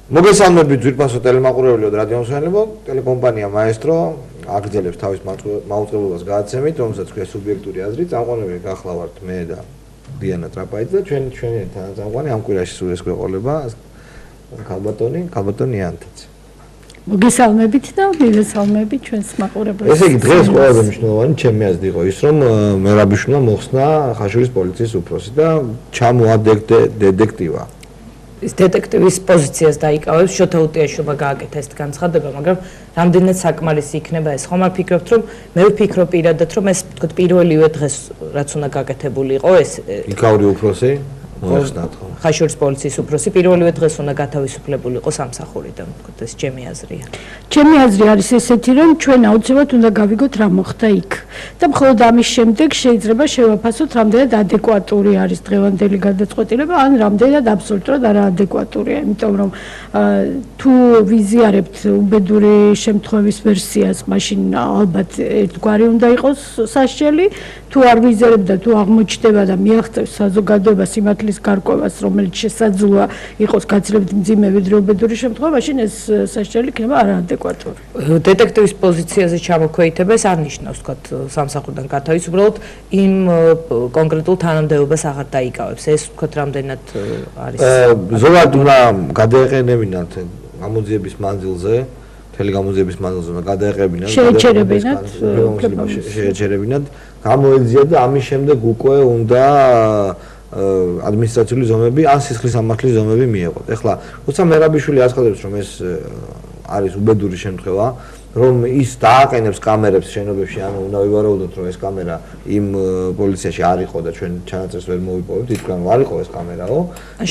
მოგესალმებით ძვირფასო ტელემაყურებელო და რადიომსმენელებო, ტელეკომპანია მაესტრო აგრძელებს თავის მაუწყებლობას გადაცემით, რომელსაც ქვია სუბიექტური აზრი, წამყვანები გახლავართ მე და დიანა ტრაპაიძე და ჩვენი თანაწამყვანი ამ კვირაში სულ ეს გვეყოლება ქალბატონი ანთაც. მოგესალმებით და მივესალმებით ჩვენს მაყურებელს. ესე იგი დღეს ყველაზე მნიშვნელოვანი ჩემი აზრი იყო ის, რომ მერაბიშვილმა მოხსნა ხაშურის პოლიციის უფროსი და ჩამოადეკდა დეტექტივა. ის დეტექტივის პოზიციას დაიკავებს შოთა უტიაშვილმა გააკეთა ეს განცხადება, მაგრამ რამდენად საკმარისი იქნება ეს? ხომ არ ფიქრობთ, რომ მე ვფიქრობ პირადად, რომ ეს თქო პირველივე დღეს რაც უნდა გაკეთებული იყო ეს იქაური უფროსი მოეხსნათ ხო? ხაშურის პოლიციის უფროსი პირველივე დღეს უნდა გათავისუფლებული იყო სამსახურიდან, თქო ეს ჩემი აზრია. ჩემი აზრი არის ესეთი, რომ ჩვენ აუცილებლად უნდა გავიგოთ რა მოხდა იქ. და მხოლოდ ამის შემდეგ შეიძლება შევაფასოთ, რამდენად ადეკვატური არის დღევანდელი გადაწყვეტილება, ან რამდენად აბსოლუტურად არაადეკვატურია, იმიტომ რომ თუ ვიზიარებთ უბედური შემთხვევის ვერსიას, მაშინ ალბათ ერთგვარი უნდა იყოს სასჯელი, თუ არ ვიზიარებთ და თუ აღმოჩნდება და მიაღწევს საზოგადოებას სიმართლის გარკვევას, რომელიც შესაძლოა იყოს გაცილებით მძიმე ვიდრე უბედური შემთხვევა, მაშინ ეს სასჯელი იქნება არაადეკვატური. დეტექტივის პოზიციაზე ჩამოქვეითება ეს არ ნიშნავს, თქო, სამსახურიდან გათავისუფლებლად იმ კონკრეტულ თანამდებობას აღარ დაიკავებს. ეს თქო, რამდენად არის ზოგადად უნდა გადაეყენებინათ გამოძიების მანძილზე, მთელი გამოძიების მანძილზე უნდა გადაეყენებინათ, შეეჩერებინათ, გამოეძიათ და ამის შემდეგ უკვე უნდა ადმინისტრაციული ზომები ან სისხლის სამართლის ზომები მიეღოთ. ეხლა როცა მერაბიშვილი აცხადებს, რომ ეს არის უბედური შემთხვევა, რომ ის დააყენებს კამერებს შენობებში, ანუ უნდა ვივარაუდოთ, რომ ეს კამერა იმ პოლიციაში არ იყო და ჩვენ ჩანაწერს ვერ მოვიპოვებთ, ითქვან რომ არ იყო ეს კამერაო.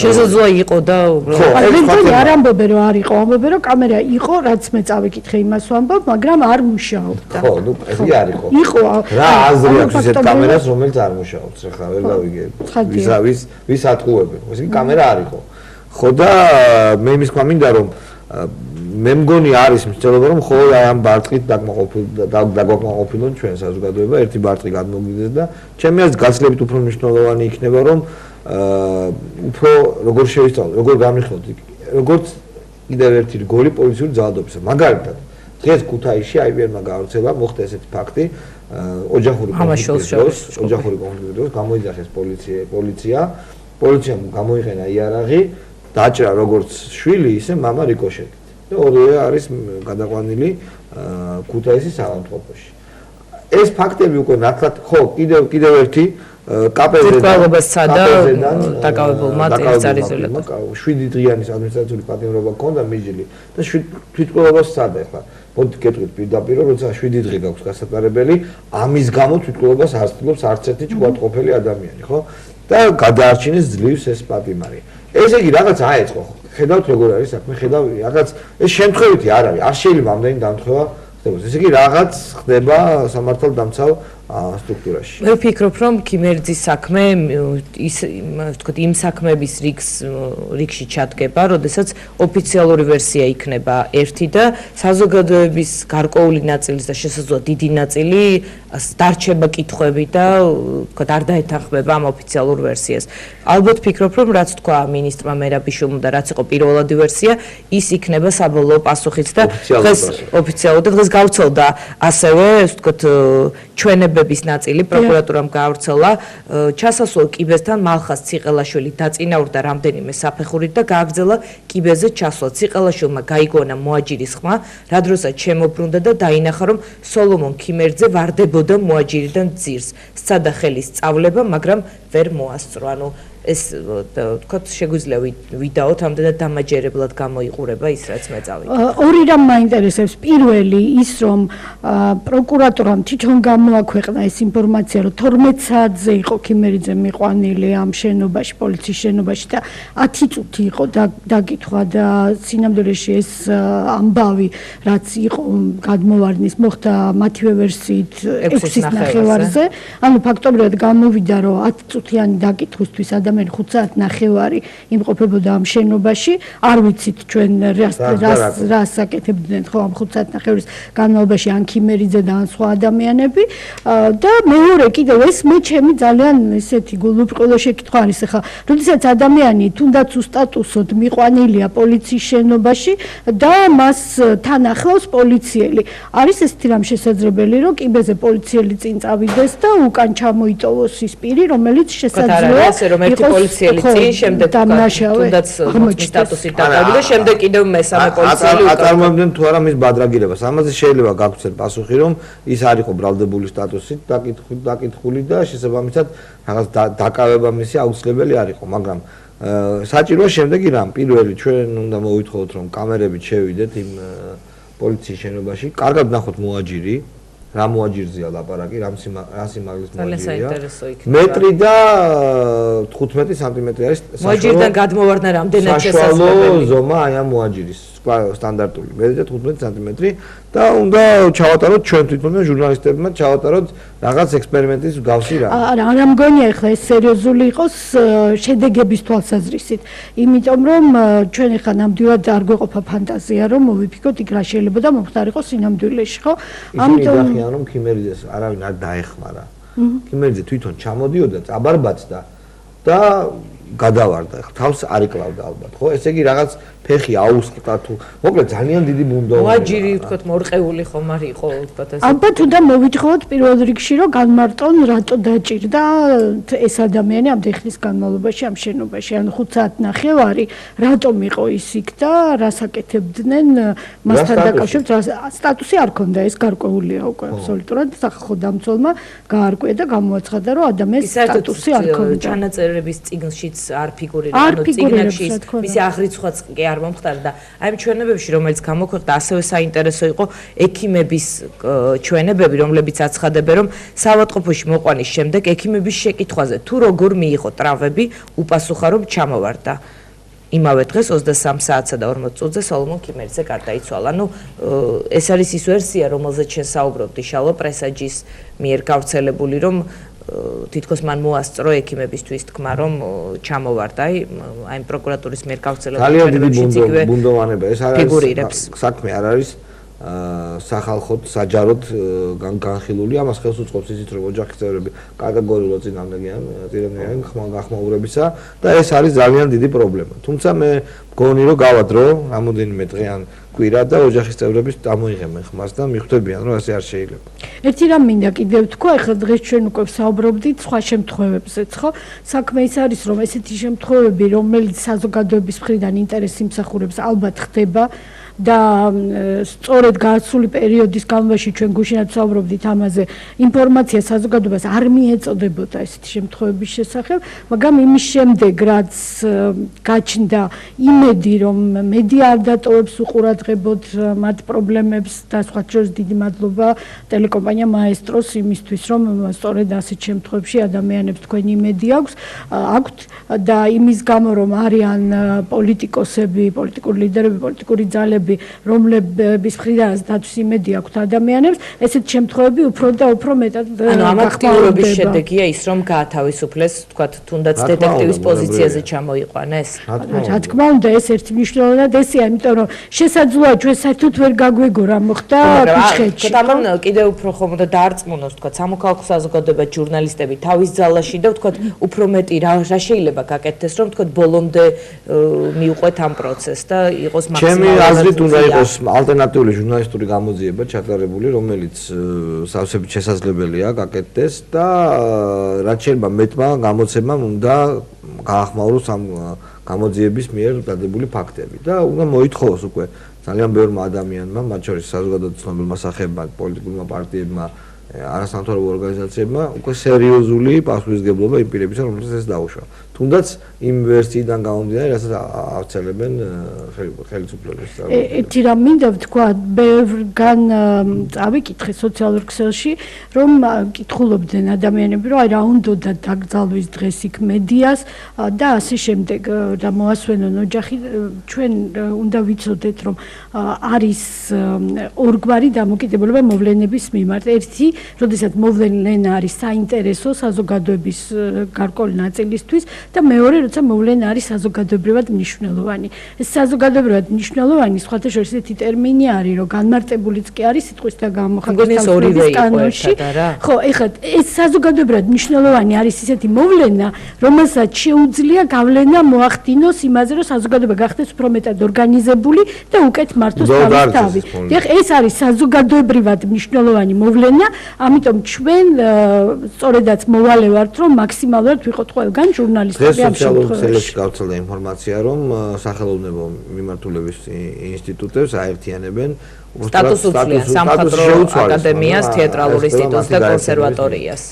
შესაძლოა იყო და უბრალოდ არ ამბობენ რომ არ იყო, ამბობენ რომ კამერა იყო, რაც მე წავიკითხე იმას ვამბობ, მაგრამ არ მუშაობდა. ხო, ნუ ეს არის. იყო. რა აზრი აქვს ესეთ კამერას, რომელიც არ მუშაობს, ახლა ვერ გავიგებ. ვის ატყუებენ. ეს კამერა არ იყო. ხო და მე იმის თქვა მინდა რომ მე მგონი არის მცდელობა რომ ხოლმე აი ამ ბარტყით დაგვაკმაყოფილონ ჩვენ საზოგადოება, ერთი ბარტყი გადმოგიდეს და ჩემი აზრით გაცილებით უფრო მნიშვნელოვანი იქნება რომ უფრო როგორ შევისწავლოთ, როგორ გამიხსნოთ, როგორც კიდევ ერთი რგოლი პოლიციური ძალადობისა. მაგალითად, დღეს ქუთაისში IBM-მა გაავრცელა მოხდა ესეთი ფაქტი, ოჯახური კონფლიქტის დროს გამოიძახეს პოლიციამ გამოიყენა იარაღი, დაჭრა როგორც შვილი, ისე მამა რიკოშეტით. და ორივე არის გადაყვანილი ქუთაისის საავადმყოფოში. ეს ფაქტები უკვე ნათლად ხო კიდევ ერთი კაპეზედან დაკავებულმა წარიზოლებმა 7 დღიანის ადმინისტრაციული პატიმრობა ჰქონდა მიჯილი და თვითმკვლელობა სცადა. ახლა მოდით გეტყვით პირდაპირ, როცა 7 დღე გაქვს გასატარებელი, ამის გამო თვითმკვლელობას არ ცდილობს არც ერთი ჭუატყოფელი ადამიანი, ხო? და გადაარჩინეს ძლივს ეს პატიმარი. ესე იგი რაღაც აეწყო. ხედავთ როგორ არის საქმე, რაღაც ეს შემთხვევითი არ არის, არ შეიძლება ამდენი დამთხევა ხდებოს. ესე იგი რაღაც ხდება სამართალდამცავ სტრუქტურაში. მე ვფიქრობ, რომ ქიმერძის საქმე ის ვთქვათ იმ საქმეების რიგში ჩადგება, როდესაც ოფიციალური ვერსია იქნება ერთი და საზოგადოების გარკვეული ნაწილის და შესაძლოა დიდი ნაწილი დარჩება კითხვები და ვთქვათ არ დაეთანხმება ამ ოფიციალურ ვერსიას. ალბათ ვფიქრობ, რომ რაც თქვა მინისტრმა მერაბიშვილმა და რაც იყო პირველადი ვერსია, ის იქნება საბოლოო პასუხიც და დღეს ოფიციალურად დღეს გავრცელდა ასევე ვთქვათ ჩვენებების ნაწილი პროკურატურამ გაავრცელა ჩასასვლელ კიბესთან მალხაზ ციყელაშვილი დაწინაურდა რამდენიმე საფეხურით და გააგრძელა კიბეზე ჩასვლა. ციყელაშვილმა გაიგონა მოაჯირის ხმა, რა დროსაც შემოbrunდა და დაინახა რომ სოლომონ ქიმერძე ვარდებოდა მოაჯირიდან ძირს. სცადა ხელის სწავლება, მაგრამ ვერ მოასწრო. ანუ ეს თქო შეგვიძლია ვიდაოთ ამდენად დამაჯერებლად გამოიყურება ის რაც მე წავიდა. ორი რამ მაინტერესებს. პირველი ის რომ პროკურატურამ თვითონ გამოაქვეყნა ეს ინფორმაცია რომ 12 საათზე იყო ქიმერიძე მიყვანილი ამ შენობაში, პოლიციის შენობაში და 10 წუთი იყო დაკითხვა და სინამდვილეში ეს ამბავი რაც იყო გადმოვარდნის მოხდა მათივე ვერსიით 6-ის ნახევარზე. ანუ ფაქტობრივად გამოვიდა რომ 10 წუთიანი დაკითხვისთვის ადამიანი 5 საათნახევარი იმყოფებოდა ამ შენობაში. არ ვიცით ჩვენ რას აკეთებდნენ ხო ამ 5 საათნახევრის განმავლობაში ან ქიმერიძე და ან სხვა ადამიანები და მეორე კიდევ ეს მე ჩემი ძალიან ესეთი გულუბრყვილო შეკითხვა არის ახლა როდესაც ადამიანი თუნდაც უსტატუსოდ მიყვანილია პოლიციის შენობაში და მას თან ახლავს პოლიციელი არის ესეთი რამ შესაძლებელი რომ კიბეზე პოლიციელი წინ წავიდეს და უკან ჩამოიტოვოს ის პირი რომელიც შესაძლოა რომ ერთი პოლიციელი წინ შემდეგ თუნდაც სტატუსით დაკავდა შემდეგ კიდევ მესამე პოლიციელი აწარმოებდნენ თუ არა მის ბადრაგირებას ამაზე შეიძლება გაგვცეთ პასუხი რომ ის არ იყო ბრალდებული სტატუსით დაკითხული და შესაბამისად რაღაც დაკავება მისი აუცილებელი არ იყო მაგრამ საჭიროა შემდეგი რამ პირველი ჩვენ უნდა მოვითხოვოთ რომ კამერებით შევიდეთ იმ პოლიციის შენობაში კარგად ნახოთ მოაჯირი რა მოაჯირზეა ლაპარაკი რა სიმაღლის მოაჯირია მეტრი და 15 სანტიმეტრი არის მოაჯირიდან გადმოვარდნა რამდენად შესაძლებელი საშუალო ზომა აი ამ მოაჯირის სტანდარტული მეტრი და 15 სანტიმეტრი და უნდა ჩავატაროთ ჩვენ თვითონ ჟურნალისტებმა ჩავატაროთ რაღაც ექსპერიმენტის გავსი რა არა მგონია ახლა ეს სერიოზული იყოს შედეგების თვალსაზრისით იმიტომ რომ ჩვენ ახლა ნამდვილად არ გვეყოფა ფანტაზია რომ მოვიფიქროთ იქ რა შეიძლება და მომხდარიყო სინამდვილეში ხო ამიტომ რომ ქიმერიძეს არავინ არ დაეხმარა ქიმერიძე თვითონ ჩამოდიოდა წაბარბაცდა და გადავარდა თავს არ იკლავდა ალბათ ხო ესე იგი რაღაც ფეხი აუსკდა თუ მოკლედ ძალიან დიდი ბუნდოვანია მოაჯირი ვთქვათ მორყეული ხომ არ იყო ვთქვათ ესე ალბათ უნდა მოვიჯღოთ პირველ რიგში რომ განმარტონ რატო დაჭირდა ეს ადამიანი ამდენ ხნის განმავლობაში ამ შენობაში ანუ 5 საათნახევარი რატომ იყო ის იქ და რას აკეთებდნენ მასთან დაკავშირებით სტატუსი არ ქონდა ეს გარკვეულია უკვე აბსოლუტურად სახალხო დამცველმა გაარკვია და გამოაცხადა რომ ადამიანის სტატუსი არ ქონდა ჩანაწერების წიგნშიც არ ფიგურირებდა ანუ წიგნებში მისი აღრიცხვაც კი არ მომხდარა და აი ამ ჩვენებებში რომელიც გამოქვეყნდა ასევე საინტერესო იყო ექიმების ჩვენებები რომლებიც აცხადებენ რომ საავადმყოფოში მოყვანის შემდეგ ექიმების შეკითხვაზე თუ როგორ მიიღო ტრავმები უპასუხა რომ ჩამოვარდა იმავე დღეს 23 საათსა და 40 წუთზე სოლომონ ქიმერიძე გარდაიცვალა. ანუ ეს არის ის ვერსია რომელზეც ჩვენ საუბრობდი შალო პრესაჯის მიერ გავრცელებული რომ თითქოს მან მოასწრო ექიმებისთვის თქმა რომ ჩამოვარდა აი პროკურატურის მიერ გავრცელებული ძალიან დიდი ბუნდოვანება ეს არის საქმე არ არის სახალხოდ საჯაროდ განხილული ამას ხელს უწყობს ისიც რომ ოჯახის წევრები კატეგორიულად წინამდებიან ხმაურებისა და ეს არის ძალიან დიდი პრობლემა თუმცა მე მგონი რომ გავადრო რამოდენიმე დღე ან კვირა და ოჯახის წევრები დამოიღებენ ხმას და მიხვდებიან რომ ასე არ შეიძლება. ერთი რამ მინდა კიდევ თქვა, ახლა დღეს ჩვენ უკვე საუბრობდით სხვა შემთხვევებზეც, ხო? საქმე ის არის რომ ესეთი შემთხვევები, რომელიც საზოგადოების მხრიდან ინტერესს იმსახურებს, ალბათ ხდება და სწორედ გასული პერიოდის განმავლობაში ჩვენ გუშინაც საუბრობდით ამაზე, ინფორმაცია საზოგადოებას არ მიეწოდებოდა ესეთი შემთხვევების შესახებ, მაგრამ იმის შემდეგ რაც გაჩნდა იმედი რომ მედია არ დატოვებს უყურადღებოდ მათ პრობლემებს და სხვა შორის დიდი მადლობა ტელეკომპანია მაესტროს იმისთვის რომ სწორედ ასეთ შემთხვევებში ადამიანებს თქვენი იმედი აქვთ და იმის გამო რომ არიან პოლიტიკოსები, პოლიტიკური ლიდერები, პოლიტიკური ძალები რომლების მხრიდანაც დაცვის იმედი აქვთ ადამიანებს, ესეთ შემთხვევები უფრო და უფრო მეტად ანუ ამ აქტიურობის შედეგია ის, რომ გაათავისუფლეს, თქვათ, თუნდაც დეტექტივის პოზიციაზე ჩამოიყვანეს. რა თქმა უნდა, ეს ერთი მნიშვნელოვნად ესეა, იმიტომ რომ შესაძლოა ჩვენ საერთოდ ვერ გაგვეგო რა მოხდა ფიჩხეთში. ამან კიდევ უფრო ხომ უნდა დაარწმუნოს, თქვათ, სამოქალაქო საზოგადოება, ჟურნალისტები თავის ძალაში და თქვათ, უფრო მეტი რა შეიძლება გაკეთდეს, რომ თქვათ, ბოლომდე მიუყვეთ ამ პროცესს და იყოს მაქსიმალურად უნდა იყოს ალტერნატიული ჟურნალისტური გამოძიება ჩატარებული, რომელიც სავსებით შესაძლებელია გაკეთდეს და რაც შეიძლება მეტმა გამოცემამ უნდა გაახმაუროს ამ გამოძიების მიერ დადებული ფაქტები და უნდა მოითხოვოს უკვე ძალიან ბევრმა ადამიანმა, მათ შორის საზოგადოების ცნობილმა სახეებმა, პოლიტიკურმა პარტიებმა, არასამთავრობო ორგანიზაციებმა უკვე სერიოზული პასუხისმგებლობა იმ პირებისა, რომელსაც ეს დაუშვა. თუნდაც იმ ვერსიიდან გამომდინარე, რასაც ავრცელებენ ხელისუფლების. ერთი რამ მინდა ვთქვა, ბევრგან წავიკითხე სოციალურ ქსელში, რომ კითხულობდნენ ადამიანები, რომ აი რა უნდოდა დაგძალვის დღეს იქ მედიას და ასე შემდეგ და მოასვენონ ოჯახი, ჩვენ უნდა ვიცოდეთ, რომ არის ორგვარი დამოკიდებულება მოვლენების მიმართ. ერთი როდესაც მოვლენილი ენა არის საინტერესო საზოგადოების გარკვეული ნაწილისთვის და მეორე, როცა მოვლენა არის საზოგადოებრივად მნიშვნელოვანი. ეს საზოგადოებრივად მნიშვნელოვანი სხვათა შორის ესეთი ტერმინი არის, რომ განმარტებულიც კი არის სიტყვის და გამოხატვის კანონში. ხო, ეხლა ეს საზოგადოებრივად მნიშვნელოვანი არის ისეთი მოვლენა, რომელსაც შეუძლია გავლენა მოახდინოს იმაზე, რომ საზოგადოება გახდეს უფრო მეტად ორგანიზებული და უკეთ მართოს თავის. ეხლა ეს არის საზოგადოებრივად მნიშვნელოვანი მოვლენა, ამიტომ ჩვენ სწორედაც მოვალე ვართ, რომ მაქსიმალურად ვიყოთ ყველგან ჟურნალისტები ამ შემთხვევაში. გავრცელდა ინფორმაცია, რომ სახელოვნებო მიმართულების ინსტიტუტებს აერთიანებენ სტატუსს უწევენ სამხატვრო აკადემიას, თეატრალურ ინსტიტუტს და კონსერვატორიას.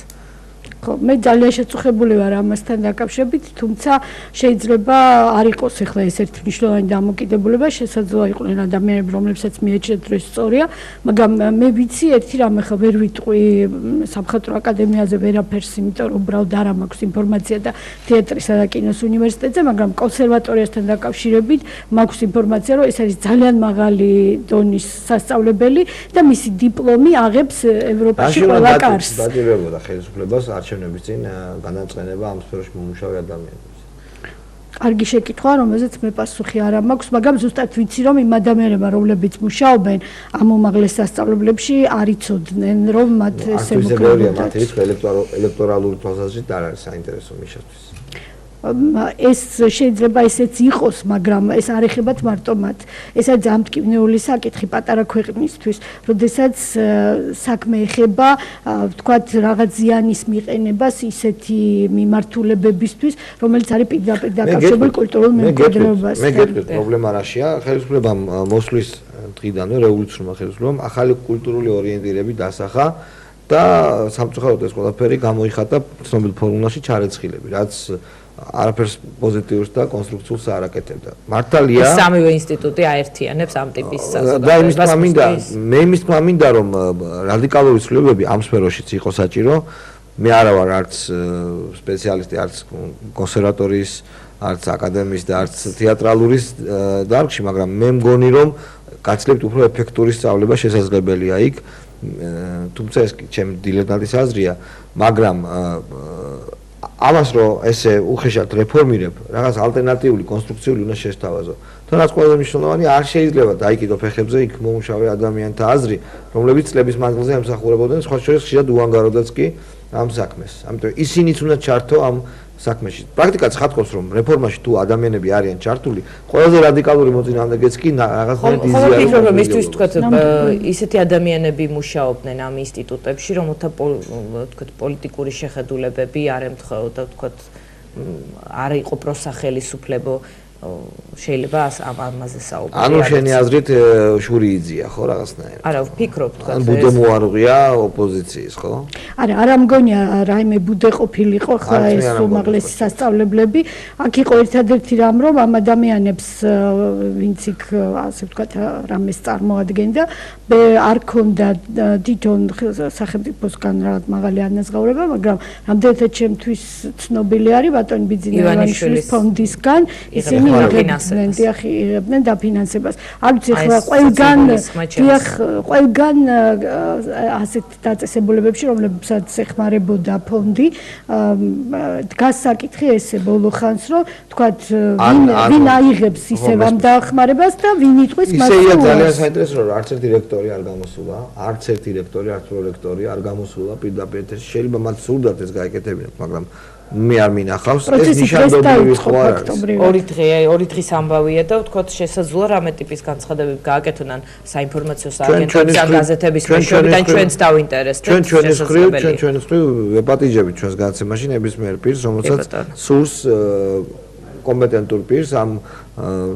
ხო, მე ძალიან შეწუხებული ვარ ამასთან დაკავშირებით, თუმცა შეიძლება არ იყოს ახლა ეს ერთ მნიშვნელოვანი დამოკიდებულება, შესაძლოა იყვნენ ადამიანები, რომლებსაც მიეჩნიათ რომ სწორია, მაგრამ მე ვიცი ერთი რამ, ახლა ვერ ვიტყვი სამხატვრო აკადემიაზე ვერაფერს, იმიტომ რომ უბრალოდ არ მაქვს ინფორმაცია და თეატრისა და კინოს უნივერსიტეტზე, მაგრამ კონსერვატორიასთან დაკავშირებით მაქვს ინფორმაცია, რომ ეს არის ძალიან მაღალი დონის სასწავლებელი და მისი დიპლომი აღებს ევროპაში ყველა კარს. დაძიებებოდა ხელისუფლებას არჩევნების წინ განაწყენება ამ სფეროში მომუშავე ადამიანებს. კარგი შეკითხვა, რომელზეც მე პასუხი არ მაქვს, მაგრამ ზუსტად ვიცი, რომ იმ ადამიანებმა, რომლებიც მუშაობენ ამ უმაღლეს სასწავლებლებში, არ იცოდნენ, რომ მათ ესე მოკლედათ. მათ ის ელექტორალური თვალსაზრისით არ არის საინტერესო მისათვის. ეს შეიძლება ესეც იყოს, მაგრამ ეს არ ეხებათ მარტო მათ. ეს არის ძალიან მტკივნეული საკითხი პატარა ქვეყნისთვის, როდესაც საქმე ეხება, ვთქვათ, რაღაც ზიანის მიყენებას ისეთი მიმართულებებისთვის, რომელიც არის პირდაპირ დაკავშირებული კულტურულ მემკვიდრეობასთან. მე გეტყვით, პრობლემა რაშია? ხელისუფლებამ მოსვლის დღიდანვე რევოლუციურმა ხელისუფლებამ ახალი კულტურული ორიენტირები დასახა და სამწუხაროდ ეს ყველაფერი გამოიხატა ცნობილ ფორმულაში ჩარეცხილები, რაც არაფერს პოზიტიურს და კონსტრუქციულს არ აკეთებდა. მართალია სამივე ინსტიტუტი აერთიანებს ამ ტიპის საზოგადოებას. მე იმის თქმა მინდა, რომ რადიკალური ცვლილებები ამ სფეროშიც იყოს საჭირო. მე არა ვარ არც სპეციალისტი, არც კონსერვატორიის, არც აკადემიის და არც თეატრალურის დარგში, მაგრამ მე მგონი, რომ გაცლებთ უფრო ეფექტური სწავლება შესაძლებელია იქ. თუმცა ეს ჩემი დილეტანტის აზრია, მაგრამ ამას რომ ესე უხეშად რეფორმირებ, რაღაც ალტერნატიული კონსტრუქციული უნდა შეესთავაზო. თუნდაც ყველაზე მნიშვნელოვანი არ შეიძლება დაიკიდო ფეხებზე იქ მომუშავე ადამიანთა აზრი, რომლებიც წლების მანძილზე ემსახურებოდნენ სხვა შორის ხშირად უანგაროდაც კი ამ საქმეს. ამიტომ ისინიც უნდა ჩართო ამ საქმეში. პრაქტიკად ხატავს, რომ რეფორმაში თუ ადამიანები არიან ჩართული, ყველაზე რადიკალური მოწინააღმდეგეც კი რაღაც მიზეზია. ხო, ფიქრობ, რომ ისთვის თქვათ, ისეთი ადამიანები მუშაობდნენ ამ ინსტიტუტებში, რომელთა თქვათ პოლიტიკური შეხედულებები არ ემთხვეოდა, თქვათ, არ იყო პროსახელისუფლებო, შეიძლება ამაზე საუბარი. ანუ შენი აზრით შური იძლია, ხო, რაღაცნაირად? არა, ვფიქრობ, თქვათ, ან ბუდე მოარღვია ოპოზიციის, ხო? არა, არ ამგონია რაიმე ბუდე ყოფილიყო ხა ეს უმაღლესი სასწავლებლები. აქ იყო ერთადერთი რამ, რომ ამ ადამიანებს ვინც იქ ასე ვთქვათ, რამეს წარმოადგენდა, არ ქონდა თვითონ სახელმწიფოსგან რაღაც მაღალი ანაზღაურება, მაგრამ რამდენადაც ჩემთვის ცნობილი არის ბატონი ბიძინაევანიშვილის ფონდისგან, ისინი იღებდნენ დაფინანსებას. არ ვიცი ახლა ყველგან ასეთ დაწესებულებებში, რომლებსაც ეხმარებოდა ფონდი, დგას საკითხი ესე ბოლო ხანს, რომ თქვათ ვინ აიღებს ისევ ამ დახმარებას და ვინ იტყვის მას. ისეა ძალიან საინტერესო, რომ არც ერთი რექტორი არ გამოსულა, არც ერთი რექტორი, არც პროლექტორი არ გამოსულა პირდაპირ ეთერში. შეიძლება მათ სურდათ ეს გაეკეთებინათ, მაგრამ მე არ მინახავს ეს ნიშანდობლივი ხო არ არის. ორი დღის ამბავია და ვთქვათ შესაძლოა რამე ტიპის განცხადებები გააკეთონ საინფორმაციო სააგენტოების ან გაზეთების მეშვეობიდან ჩვენც დავინტერესდეთ. ჩვენს მხრივ ვეპატიჟებით ჩვენს განაცემაში ნებისმიერ პირს, რომელსაც სურს კომპეტენტურ პირს ამ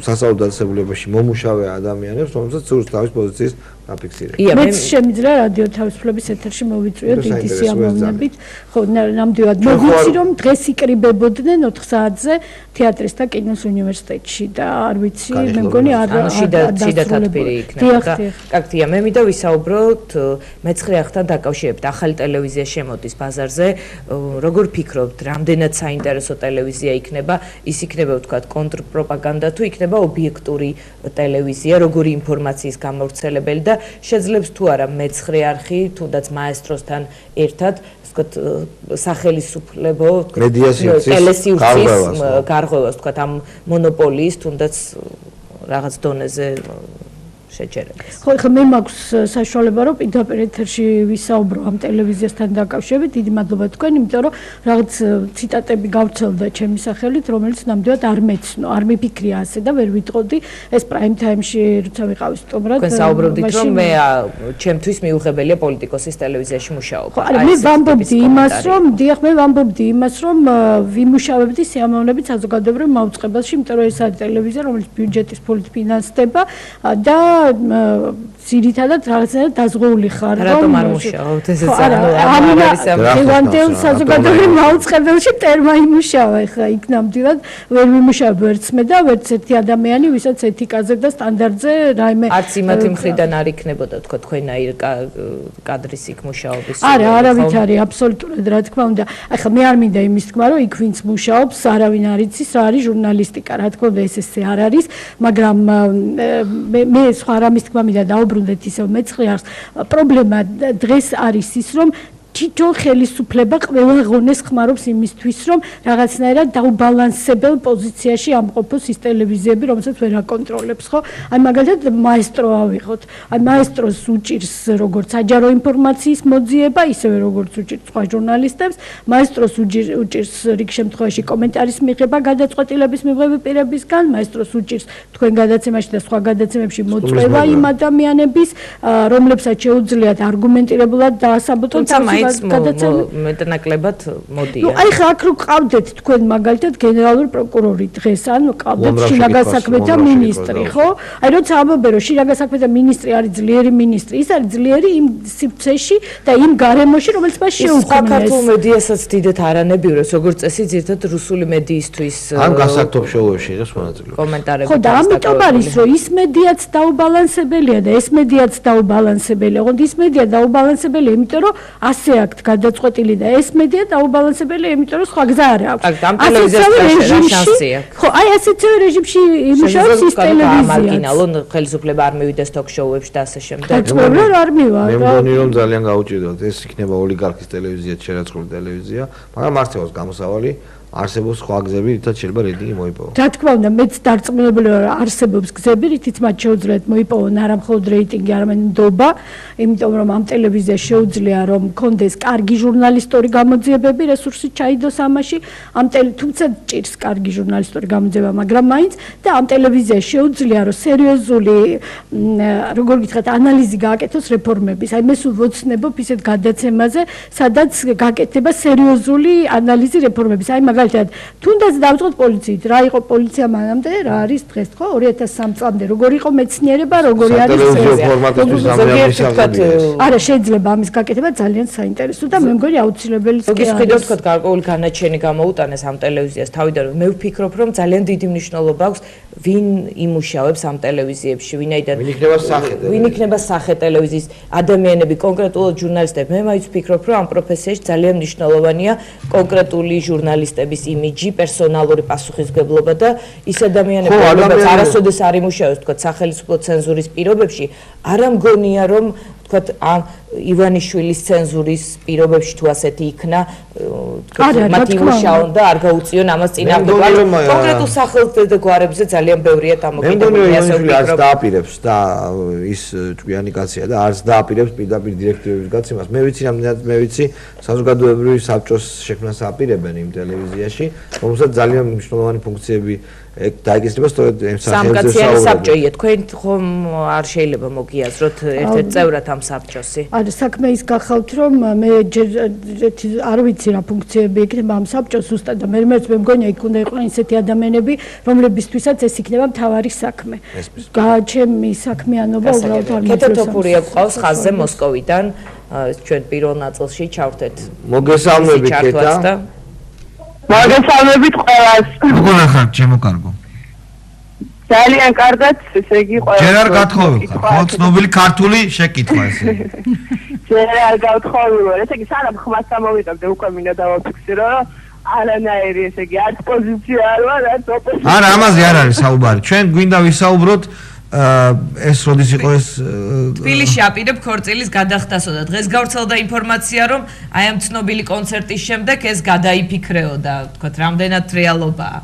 სასწავლო დაწესებულებაში მომუშავე ადამიანებს, რომელსაც სურს თავის პოზიციის დაფიქსირება. მეც შემიძლია რადიო თავისუფლების ეთერში მოვიწვიოთ დიდი სიამოვნებით. ხო, ნამდვილად მოვიცი, რომ დღეს იკრიბებოდნენ 4 საათზე თეატრის და კინოს უნივერსიტეტში და არ ვიცი, მე მგონი არ შიდათათბირი იქნება. კაქტია, მე მინდა ვისაუბროთ მეცხრეახთან დაკავშირებით. ახალი ტელევიზია შემოდის ბაზარზე. როგორ ფიქრობთ, რამდენად საინტერესო ტელევიზია იქნება? ის იქნება, ვთქვათ, კონტრპროპაგანდა თუ იქნება ობიექტური ტელევიზია, როგორი ინფორმაციის გამავრცელებელი და შეძლებს თუ არა მეცხრე არხი, თუნდაც მაესტროსთან ერთად სახელისუფლებო ტელესივრცის გარღვევას, თქვათ ამ მონოპოლიის თუნდაც რაღაც დონეზე შეჯერებას. ხო, ხა მე მაქვს საშუალება რომ პირდაპირ ეთერში ვისაუბრო ამ ტელევიზიასთან დაკავშირებით. დიდი მადლობა თქვენ, იმიტომ რომ რაღაც ციტატები გავცელდა ჩემი სახელით, რომელიც ნამდვილად არ მეცნო, არ მიფიქრია ასე და ვერ ვიტყოდი ეს prime time-ში როცა ვიყავი სტუმრად. თქვენ საუბრობდით რომ მე ჩემთვის მიუღებელია პოლიტიკოსის ტელევიზიაში მუშაობა. ხო, არა, მე ვამბობდი იმას, რომ დიახ, მე ვამბობდი იმას, რომ ვიმუშავებდი სიამოვნებით საზოგადოებრივ მაუწყებელში, იმიტომ რომ ეს არის ტელევიზია, რომელიც ბიუჯეტის ფულით ფინანსდება და ძირითადად რაღაცნაირად დაზღვეული ხარ რომ რატომ არ მუშაობთ ესეც ამავდროულად საზოგადოებრივ მაუწყებელში ტერმა იმუშავა ხა იქ ნამდვილად ვერ მიმუშავებ ვერც მე და ვერც ერთი ადამიანი ვისაც ეთიკაზე და სტანდარტზე რაიმე არც იმათი მხრიდან არ იქნებოდა თქო თქვენაირ კადრის იქ მუშაობის არა არავით არის აბსოლუტურად რა თქმა უნდა ახლა მე არ მინდა იმის თქმა რომ იქ ვინც მუშაობს არავინ არ იცის რა არის ჟურნალისტიკა რა თქმა უნდა ესე არ არის მაგრამ მე სხვა რამის თქმა მინდა დაუბრუნდეთ ისევ მეცხრე არხს პრობლემა დღეს არის ის რომ თვითონ ხელისუფლება ყველა ღონეს ხმარობს იმისთვის რომ რაღაცნაირად დაუბალანსებელ პოზიციაში ამყოფოს ის ტელევიზიები რომელსაც ვერ აკონტროლებს ხო აი მაგალითად მაესტრო ავიღოთ აი მაესტროს უჭირს როგორც საჯარო ინფორმაციის მოძიება ისევე როგორც უჭირს სხვა ჟურნალისტებს მაესტროს უჭირს რიგ შემთხვევაში კომენტარის მიღება გადაწყვეტილების მიღების პირებისგან მაესტროს უჭირს თქვენ გადაცემაში და სხვა გადაცემებში მოწვევა იმ ადამიანების რომლებსაც შეუძლიათ არგუმენტირებულად დაასაბუთონ მეტნაკლებად მოდიან. ნუ აი ხა აქ რო ყავდეთ თქვენ მაგალითად გენერალური პროკურორი დღეს ან ყავდეთ შინაგან საქმეთა მინისტრი, ხო? აი როცა ამბობენ რომ შინაგან საქმეთა მინისტრი არის ძლიერი მინისტრი, ის არის ძლიერი იმ სივრცეში და იმ გარემოში, რომელიც მას შეუქმნეს. საქართველოს მედიასაც დიდად არანებიურებს, როგორც წესი, ზირთად რუსული მედიისთვის ამ გასაგდობ შოუებში ეს მონაწილეობს. კომენტარები. ხო და ამიტომ არის რომ ის მედიაც დაუბალანსებელია და ეს მედიაც დაუბალანსებელია. ოღონდ ის მედია დაუბალანსებელია, იმიტომ რომ ასე აქვთ გადაწყვეტილი და ეს მედია დაუბალანსებელია, იმიტომ რომ სხვა გზა არ აქვს. ამ ტელევიზიას შანსია. ხო, აი ასეთივე რეჟიმში იმუშავებს ის ტელევიზია. მარგინალო ხელისუფლება არ მივიდეს თოქ-შოუებში და ასე შემდეგ. დაწყვეტილება არ მივა. მე მგონი რომ ძალიან გაუჭირდათ ეს იქნება ოლიგარქის ტელევიზია, შერაცხული ტელევიზია, მაგრამ არსებობს გამოსავალი არსებობს სხვა გზები, რითაც შეიძლება რეიტინგი მოიპოვოს. რა თქმა უნდა, მეც დარწმუნებული ვარ, არსებობს გზები, რითიც მათ შეუძლიათ მოიპოვონ არა მხოლოდ რეიტინგი, არამედ ნდობა, იმიტომ რომ ამ ტელევიზიას შეუძლია რომ კონდეს კარგი ჟურნალისტური გამოძიებები, რესურსი ჩაიდოს ამაში, თუმცა ჭირს კარგი ჟურნალისტური გამოძიება, მაგრამ მაინც და ამ ტელევიზიას შეუძლია რომ სერიოზული, როგორ გითხრათ, ანალიზი გააკეთოს რეფორმების. აი მე სულ ვოცნებობ ისეთ გადაცემაზე, სადაც გააკეთება სერიოზული ანალიზი რეფორმების. აი მაგალითად, თუნდაც დავწყოთ პოლიციით, რა იყო პოლიცია მანამდე, რა არის დღეს, ხო? 2003 წლამდე, როგორ იყო მეცნიერება, როგორი არის არა, შეიძლება ამის გაკეთება ძალიან საინტერესო და მე მგონი აუცილებელი კი არის. ისე ვთქვათ, გარკვეული განაჩენი გამოუტანეს ამ ტელევიზიას თავიდან, მე ვფიქრობ, რომ ძალიან დიდი მნიშვნელობა აქვს ვინ იმუშავებს ამ ტელევიზიებში, ვინ იქნება სახე ტელევიზიის ადამიანები, კონკრეტულად ჟურნალისტები. მე მაინც ვფიქრობ, რომ ამ პროფესიაში ძალიან მნიშვნელოვანია კონკრეტული ჟურნალისტების იმიჯი, პერსონალური პასუხისმგებლობა და ის ადამიანები, რომლებიც არასოდეს არ იმუშავებს, თქვათ, სახელმწიფო ცენზურის პირობებში, არ ამგონია, რომ თქვათ, ივანიშვილის ცენზურის პირობებში თუ ასეთი იქნა, თქვათ, მათ იმუშაონ და არ გაუწიონ ამას წინააღმდეგ. კონკრეტულ სახელმწიფო გვარებზე ძალიან ბევრია დამოკიდებული, ასე ვფიქრობ. არც დააპირებს და ის ჭკვიანი კაცია და არც დააპირებს პირდაპირ დირექტორების გაცემას. მე ვიცი, რამდენად მე ვიცი, საზოგადოებრივი საბჭოს შექმნას აპირებენ იმ ტელევიზიაში, რომელსაც ძალიან მნიშვნელოვანი ფუნქციები დაიკისრება სწორედ ამ სახელმწიფო სამკაციანი საბჭოია. თქვენ ხომ არ შეიძლება მოგიაზროთ ერთ-ერთ წევრად ამ საბჭოსი? არა, საქმე ის გახავთ, რომ მე არ ვიცი რა ფუნქციები იქნება ამ საბჭოს ზუსტად და მე მგონია იქ უნდა იყვნენ ისეთი ადამიანები, რომლებისთვისაც ეს იქნება მთავარი საქმე. ჩემი საქმიანობა უბრალოდ არ მიწევს. კეთეთოფურია გვყავს ხაზზე მოსკოვიდან, ჩვენ პირველ ნაწილში ჩავთეთ. მოგესალმებით, კეთა. მოგესალმებით ყველას. როგორ ახართ, ჩემო კარგო? ძალიან კარგად, ესე იგი ყველა. ჯერ არ გათხოვილ ხარ, ხო, ცნობილი ქართული შეკითხვა ესე. ჯერ არ გავთხოვილ ვარ, ესე იგი სანამ ხმას ამოვიღებდე უკვე მინდა დავაფიქსირო, რომ არანაირი ესე იგი არც პოზიცია არ ვარ, არც ოპოზიცია. არა, ამაზე არ არის საუბარი. ჩვენ გვინდა ვისაუბროთ ეს როდის იყო ეს თბილისში აპირებ ქორწილის გადახდასო და დღეს გავრცელდა ინფორმაცია რომ აი ამ ცნობილი კონცერტის შემდეგ ეს გადაიფიქრეოდა თქვა რამდენად რეალობაა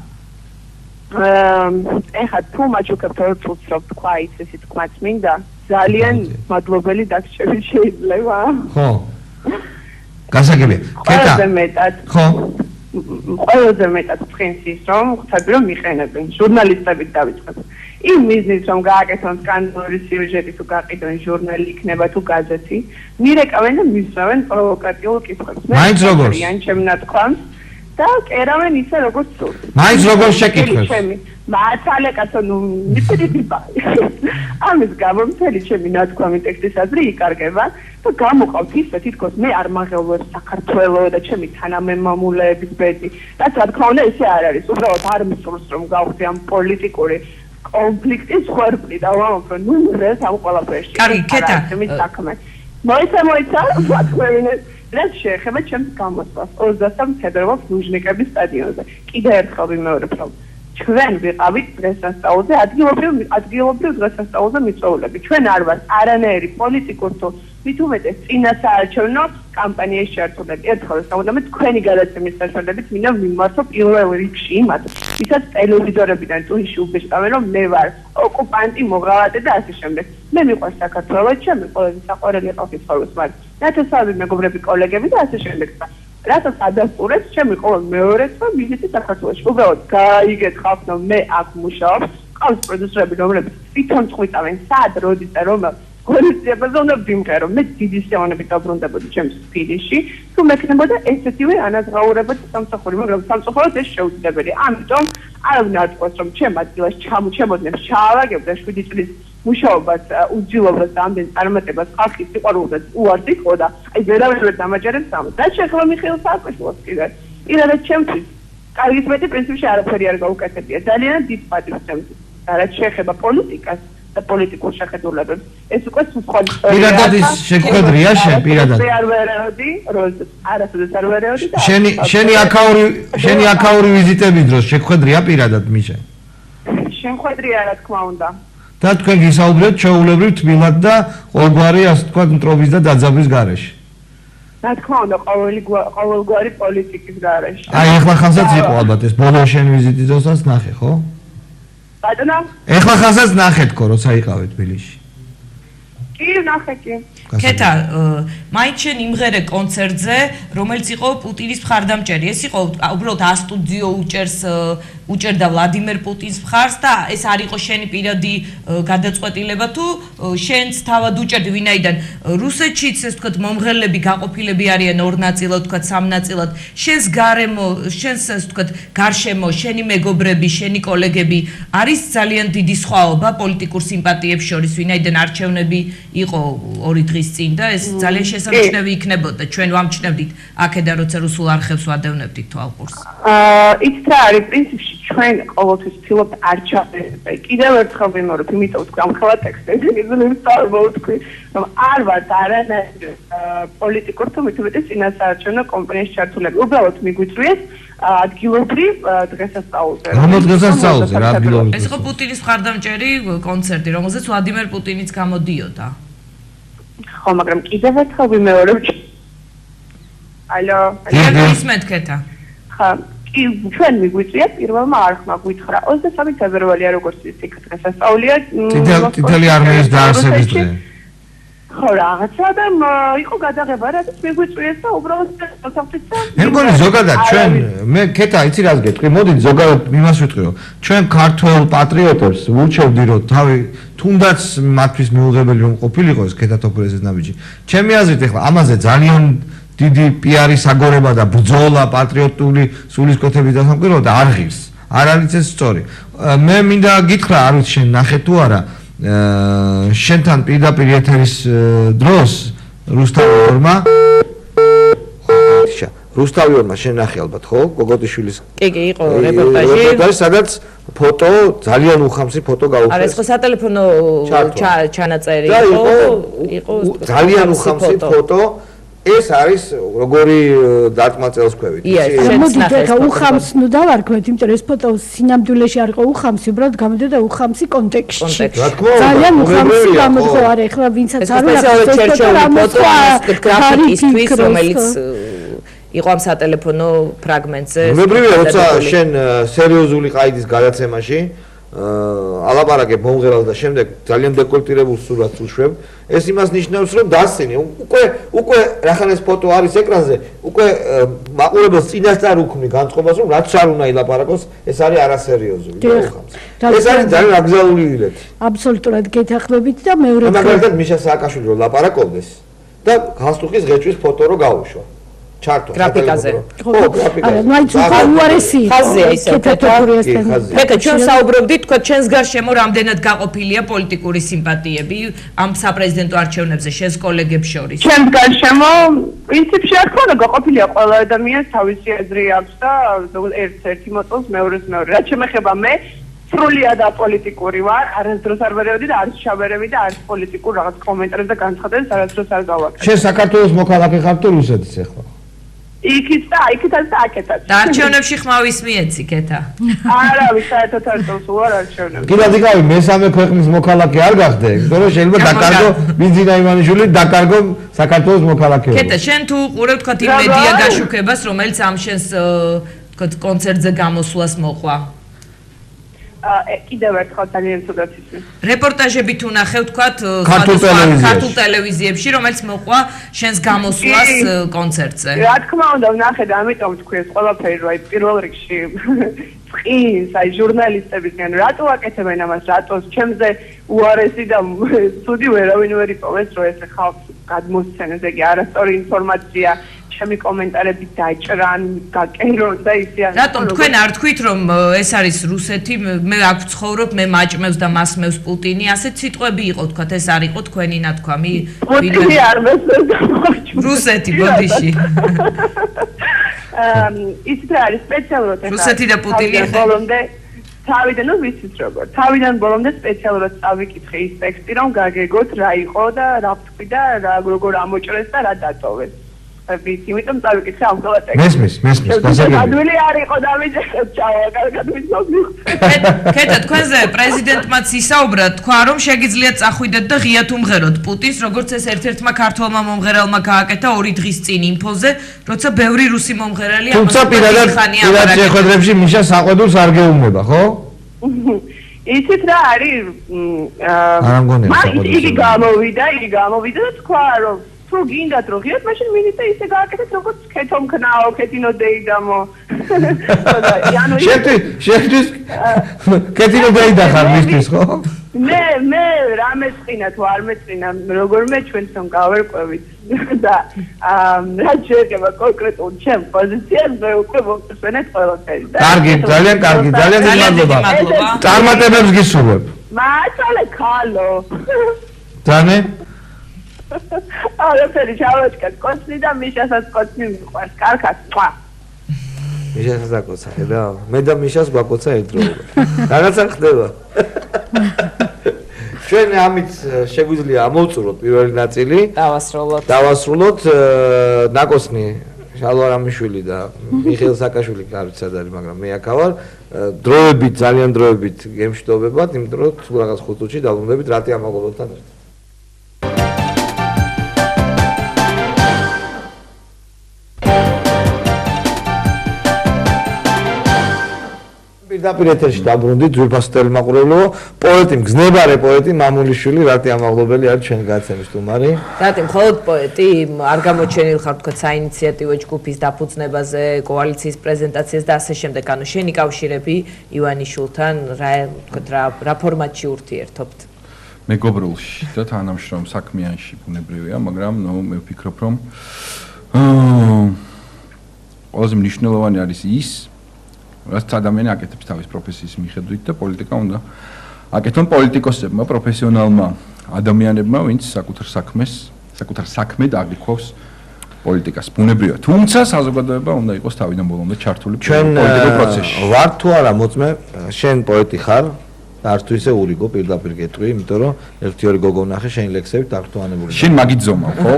ეხლა თუ მაჩუქებთ ორ წუთს რომ თქვა ისეთი თქვაც მინდა ძალიან მადლობელი დაგჭერი შეიძლება ხო გასაგებია ყველაზე მეტად ხო ყველაზე მეტად თქვენს ის რომ ხვდები რომ მიყენებენ ჟურნალისტებით დავიწყებ იმ მიზნით რომ გააკეთონ სკანდალური სიუჟეტი თუ გაყიდონ ჟურნალი იქნება თუ გაზეთი მირეკავენ და მისვავენ პროვოკატიულ კითხვებს მაინც როგორც ან ჩემ ნათქვამს და კერავენ ისე როგორც სურთ მაინც როგორც შეკითხვებს მაცალეკაცო ნუ მიწდიფა ამის გამო მთელი ჩემი ნათქვამი ტექსტის აზრი იკარგება და გამოყავთ ისე თითქოს მე არ მაღელვებ საქართველოს და ჩემი თანამემამულეების ბედი და რა თქმა უნდა ესე არ არის უბრალოდ არ მისურს რომ გავხდე ამ პოლიტიკური კონფლიქტის ხერხი და ვამბობ ნუ ეს ამ ყველაფერში კარგი კეტა მოიცა ვაკვირინე რაც შეეხება ჩემს გამოსვლას 23 ფებრუარის ლუჟნიკების სტადიონზე კიდე ერთხელ ვიმეორებ რომ ჩვენ ვიყავით დღესასწაულზე ადგილობრივ დღესასწაულზე მიწვეულები ჩვენ არ ვართ არანაირი პოლიტიკურ თუ მით უმეტეს წინასაარჩევნო კამპანიის შეერთულები ერთხელ საუბრობთ თქვენი გადაცემის საშუალებით მინდა ვიმართო პირველ რიგში იმათ ვისაც ტელევიზორებიდან ტვიში უბეჭდავენ რომ მე ვარ ოკუპანტი მოღალატე და ასე შემდეგ მე მიყვარს საქართველო ჩემი ყველაზე საყვარელი ხალხის ცხოვრება მაგრამ ნათესავები მეგობრები კოლეგები და ასე შემდეგ რასაც ადასტურებს ჩემი ყოველ მეორე თვა ვიზიტი საქართველოში უბრალოდ გაიგეთ ხალხს რომ მე აქ მუშაობ ყავს პროდიუსერები რომლებიც თვითონ წვიტავენ სად როდის და რომელ გონიციებაზე უნდა ვიმღერო მე დიდი სეონებით დაბრუნდებოდი ჩემს თბილისში თუ მექნებოდა ესეთივე ანაზღაურება სამსახური მაგრამ სამსახურად ეს შეუძლებელი ამიტომ არავინ არ თქოს რომ ჩემ ადგილას ჩემოდნებს ჩაავაგებ და 7 წლის მუშაობას უძილობას და ამდენ წარმატებას ხალხის სიყვარულს უარს იყო და აი ვერავინ ვერ დამაჯერებს ამას და შეხლა მიხეილ სააკაშვილს კიდე პირადად ჩემთვის კარგის მეტი პრინციპში არაფერი არ გაუკეთებია ძალიან დიდ პატრიოტი ჩემთვის და რაც შეეხება პოლიტიკას და პოლიტიკურ შეხედულებებს ეს უკვე სხვა პირადად ის შეგვედრია შენ პირადად არ ვერეოდი როდის არასოდეს არ ვერეოდი და შენი აქაური ვიზიტების დროს შეგვედრია პირადად მიშა შეხვედრია რა თქმა უნდა და თქვენ გისაუბრეთ ჩვეულებრივ თბილად და ყოველგვარი ასე თქვა მტრობის და დაძაბვის გარეშე. რა თქმა უნდა ყოველგვარი პოლიტიკის გარეშე. აი ახლა ხანსაც იყო ალბათ ეს ბოლო შენ ვიზიტის დროსაც ნახე ხო? ბატონო? ახლა ხანსაც ნახე თქო როცა იყავე თბილისში. კი ნახე კი. კეტა მაინც შენ იმღერე კონცერტზე რომელიც იყო პუტინის მხარდამჭერი ეს იყო უბრალოდ ასტუდიო უჭერდა ვლადიმერ პუტინს მხარს და ეს არ იყო შენი პირადი გადაწყვეტილება თუ შენც თავად უჭერდი ვინაიდან რუსეთშიც ეს თქვა მომღერლები გაყოფილები არიან ორ ნაწილად თქვა სამ ნაწილად შენს გარემო შენს ეს თქვა გარშემო შენი მეგობრები შენი კოლეგები არის ძალიან დიდი სხვაობა პოლიტიკურ სიმპათიებს შორის ვინაიდან არჩევნები იყო 2 დღის წინ და ეს ძალიან შესამჩნევი იქნებოდა ჩვენ ვამჩნევდით აქედან როცა რუსულ არხებს ვადევნებდით თვალყურს იცით რა არის პრინციპში ჩვენ ყოველთვის ვცდილობთ არჩევნებს კიდევ ერთხელ ვიმეორებ იმიტომ ვთქვი ამ ხელა ტექსტები იზრდებს არ მოვთქვი რომ არ ვართ არანაირი პოლიტიკურ თუ მით უმეტეს წინასაარჩევნო კომპანიის ჩართულები უბრალოდ მიგვიწვიეს ადგილობრივ დღესასწაულზე რომელ დღესასწაულზე რა ადგილობრივ ეს იყო პუტინის მხარდამჭერი კონცერტი რომელზეც ვლადიმერ პუტინიც გამოდიოდა ხო მაგრამ კიდევ ერთხელ ვიმეორებ ალო ისმენთ კეტა ხა ჩვენ მიგვიწია პირველმა არხმა გვითხრა 23 ფებრუარია როგორც ის დღესასწაულია თითელი არმიის დაარსების დღე ხო რაღაცა და იყო გადაღება რაც მიგვიწვიეს და უბრალოდ საფრთხეა მე მგონი ზოგადად ჩვენ მე კეტა იცი რას გეტყვი მოდით ზოგადად იმას ვიტყვი რომ ჩვენ ქართველ პატრიოტებს ვურჩევდი რომ თავი თუნდაც მათთვის მიუღებელი რომ ყოფილიყო ეს კეტა თოფურეძის ნაბიჯი ჩემი აზრით ახლა ამაზე ძალიან დიდი პიარის აგორება და ბრძოლა პატრიოტული სულისკვეთების დასამკვირვებლად და არ ღირს არ არის ეს სწორი მე მინდა გითხრა არ ვიცი შენ ნახე თუ არა შენთან პირდაპირ ეთერის დროს რუსთავიორმა შენ ნახე ალბათ ხო გოგოტიშვილის კი იყო რეპორტაჟი სადაც ფოტო ძალიან უხამსი ფოტო გაუხსნა არა ეს ხო სატელეფონო ჩანაწერი იყო ძალიან უხამსი ფოტო ეს არის როგორი დარტყმაწელს ქვევით. მოდით ეხა უხამს ნუ დავარქვეთ, იმიტომ რომ ეს ფოტო სინამდვილეში არ იყო უხამსი, უბრალოდ გამოდოდა უხამსი კონტექსტში. ძალიან უხამსი გამოდგა არა ეხლა ვინცაც არ არის გრაფიკისთვის, რომელიც იყო ამ სატელეფონო ფრაგმენტზე. მებრივია, როცა შენ სერიოზული ყაიდის გადაცემაში ალაპარაკებ მომღერალს და შემდეგ ძალიან დეკორტირებულ სურათს უშვებ, ეს იმას ნიშნავს, რომ დასცინე. უკვე რახან ეს ფოტო არის ეკრანზე, უკვე მაყურებელს წინასწარ უქმნი განწყობას, რომ რაც არ უნდა ილაპარაკოს, ეს არის არასერიოზული. ეს არის ძალიან აკრძალული ილეთი. აბსოლუტურად გეთანხმებით და მეორე მაგალითად მიშა სააკაშვილი რომ ლაპარაკობდეს და გასტუხის ღეჭვის ფოტო რო გაუშვა. გრაფიკაზე. ხო, არა, მაინც უარესი ხაზია ისე ხეთა ჩვენ საუბრობდით, თქვა ჩვენს გარშემო რამდენად გაყოფილია პოლიტიკური სიმპათიები ამ საპრეზიდენტო არჩევნებზე შენს კოლეგებს შორის. ჩვენს გარშემო პრინციპში არ ხონდა გაყოფილია ყველა ადამიანს თავისი აზრი აქვს და ერთ-ერთი მოწონს მეორეს მეორე. რაც შემეხება მე სრულიად აპოლიტიკური ვარ, არასდროს არ ვერევდი და არც ჩავერევი და არც პოლიტიკურ რაღაც კომენტარებს და განცხადებას არასდროს არ გავაკეთე. შენ საქართველოს მოქალაქე ხარ თუ რუსეთის ახლა? იქით და აქეთაც და აქეთაც. და არჩევნებში ხმავის მიეცი, კეთა. არავის საერთოდ არ წელს უარ არჩევნებში. კიდევ დიკავი მესამე ქვეყნის მოქალაქე არ გახდე, იმიტომ რომ შეიძლება დაკარგო ბინძინა ივანიშვილი დაკარგო საქართველოს მოქალაქეობა. კეთა, შენ თუ უყურებ თქვა იმ მედია გაშუქებას, რომელიც ამ შენს თქვა კონცერტზე გამოსვლას მოყვა. კიდევ ერთხელ ძალიან ცუდად ისმის. რეპორტაჟებით უნახევ თქვა ქართულ ტელევიზიებში, რომელიც მოყვა შენს გამოსვლას კონცერტზე. რა თქმა უნდა, ვნახე და ამიტომ თქვი ეს ყველაფერი რა პირველ რიგში წინ, აი ჟურნალისტებისგან რატო აკეთებენ ამას, რატო ჩემზე უარესი და ცუდი ვერავინ ვერ იპოვეს, რომ ეს ხალხს გადმოსცემეს, ეგ არასწორი ინფორმაცია. ჩემი კომენტარები დაჭრან, გაკერონ და ისე არის. რატომ თქვენ არ თქვით რომ ეს არის რუსეთი, მე აქ ვცხოვრობ, მე მაჭმევს და მასმევს პუტინი, ასეთ სიტყვები იყო თქვათ, ეს არ იყო თქვენი ნათქვამი? პუტინი არ მესმევს და მაჭმევს. რუსეთი ბოდიში. ისიც არის სპეციალურად რუსეთი და პუტინი ბოლომდე თავიდან ვიცით როგორ. თავიდან ბოლომდე სპეციალურად წავიკითხე ის ტექსტი, რომ გაგეგოთ რა იყო და რა ვთქვი და როგორ ამოჭრეს და რა დატოვეს. იმიტომ წავიკითხე ამ ყველა ტექსტს. მესმის, გასაგებია. ადვილი არ იყო დავიძახეთ, ჩავა, კარგად ვიცნობ. კეთა, თქვენზე პრეზიდენტმაც ისაუბრა, თქვა რომ შეგიძლიათ წახვიდეთ და ღიათ უმღეროთ პუტინს, როგორც ეს ერთ-ერთმა ქართველმა მომღერალმა გააკეთა 2 დღის წინ ინფოზე, როცა ბევრი რუსი მომღერალი ამას თუმცა პირადად შეხვედრებში მიშა საყვედურს არ გეუბნება, ხო? ისიც რა არის? იგი გამოვიდა და თქვა რომ თუ გინდათ რომ ღიად მაშინ მინით და ისე გააკეთეთ როგორც ქეთომ ქნაო ქეთინო დეიდამო შენთვის ქეთინო დეიდა ხარ მისთვის ხო მე რა მეწყინა თუ არ მეწყინა როგორმე ჩვენთან გავერკვევით და რა შეიძლება კონკრეტულ ჩემ პოზიციას მე უკვე მოვწვენეთ ყველაფერი კარგი ძალიან მადლობა წარმატებებს გისურვებ მართლა ქალო ძანე არაფერი ჩავაჭკეთ კოცნი და მიშასაც კოცნი მიყვარს კარგად წვა მიშასაც აკოცა ხედა მე და მიშას გვაკოცა ერთდროულად რაღაცა ხდება ჩვენ ამით შეგვიძლია ამოვწუროთ პირველი ნაწილი დავასრულოთ ნაკოსნი შალვარამიშვილი და მიხეილ საკაშვილი კარგად არის მაგრამ მე აქ ვარ დროებით ძალიან დროებით გემშვიდობებათ იმიტომ რომ თუ რაღაც 5 წუთში დავუნდებით რატი ამაღლობთან ერთად პირდაპირ ეთერში დაბრუნდით ძვირფასო მაყურებელო პოეტი მგზნებარე პოეტი მამულიშვილი რატი ამაღლობელი არის ჩვენ გაცემის სტუმარი რატი მხოლოდ პოეტი არ გამოჩენილ ხარ თქვა საინიციატივო ჯგუფის დაფუძნებაზე კოალიციის პრეზენტაციას და ასე შემდეგ ანუ შენი კავშირები ივანიშვილთან რა ფორმატში ურთიერთობთ მეგობრულში და თანამშრომ საქმიანში ბუნებრივია მაგრამ მე ვფიქრობ რომ ყველაზე მნიშვნელოვანი არის ის რაც ადამიანი აკეთებს თავის პროფესიის მიხედვით და პოლიტიკა უნდა აკეთონ პოლიტიკოსებმა, პროფესიონალმა ადამიანებმა, ვინც საკუთარ საქმედ აღიქვავს პოლიტიკას. ბუნებრივია. თუმცა საზოგადოება უნდა იყოს თავიდან ბოლომდე ჩართული პოლიტიკურ პროცესში. ჩვენ ვარ თუ არა მოწმე, შენ პოეტი ხარ? და არც თუ ისე ურიგო პირდაპირ გეტყვი, იმიტომ რომ 1-2 გოგო ვნახე შენი ლექსები დაგრთვანებული. შენ მაგიძომა, ხო?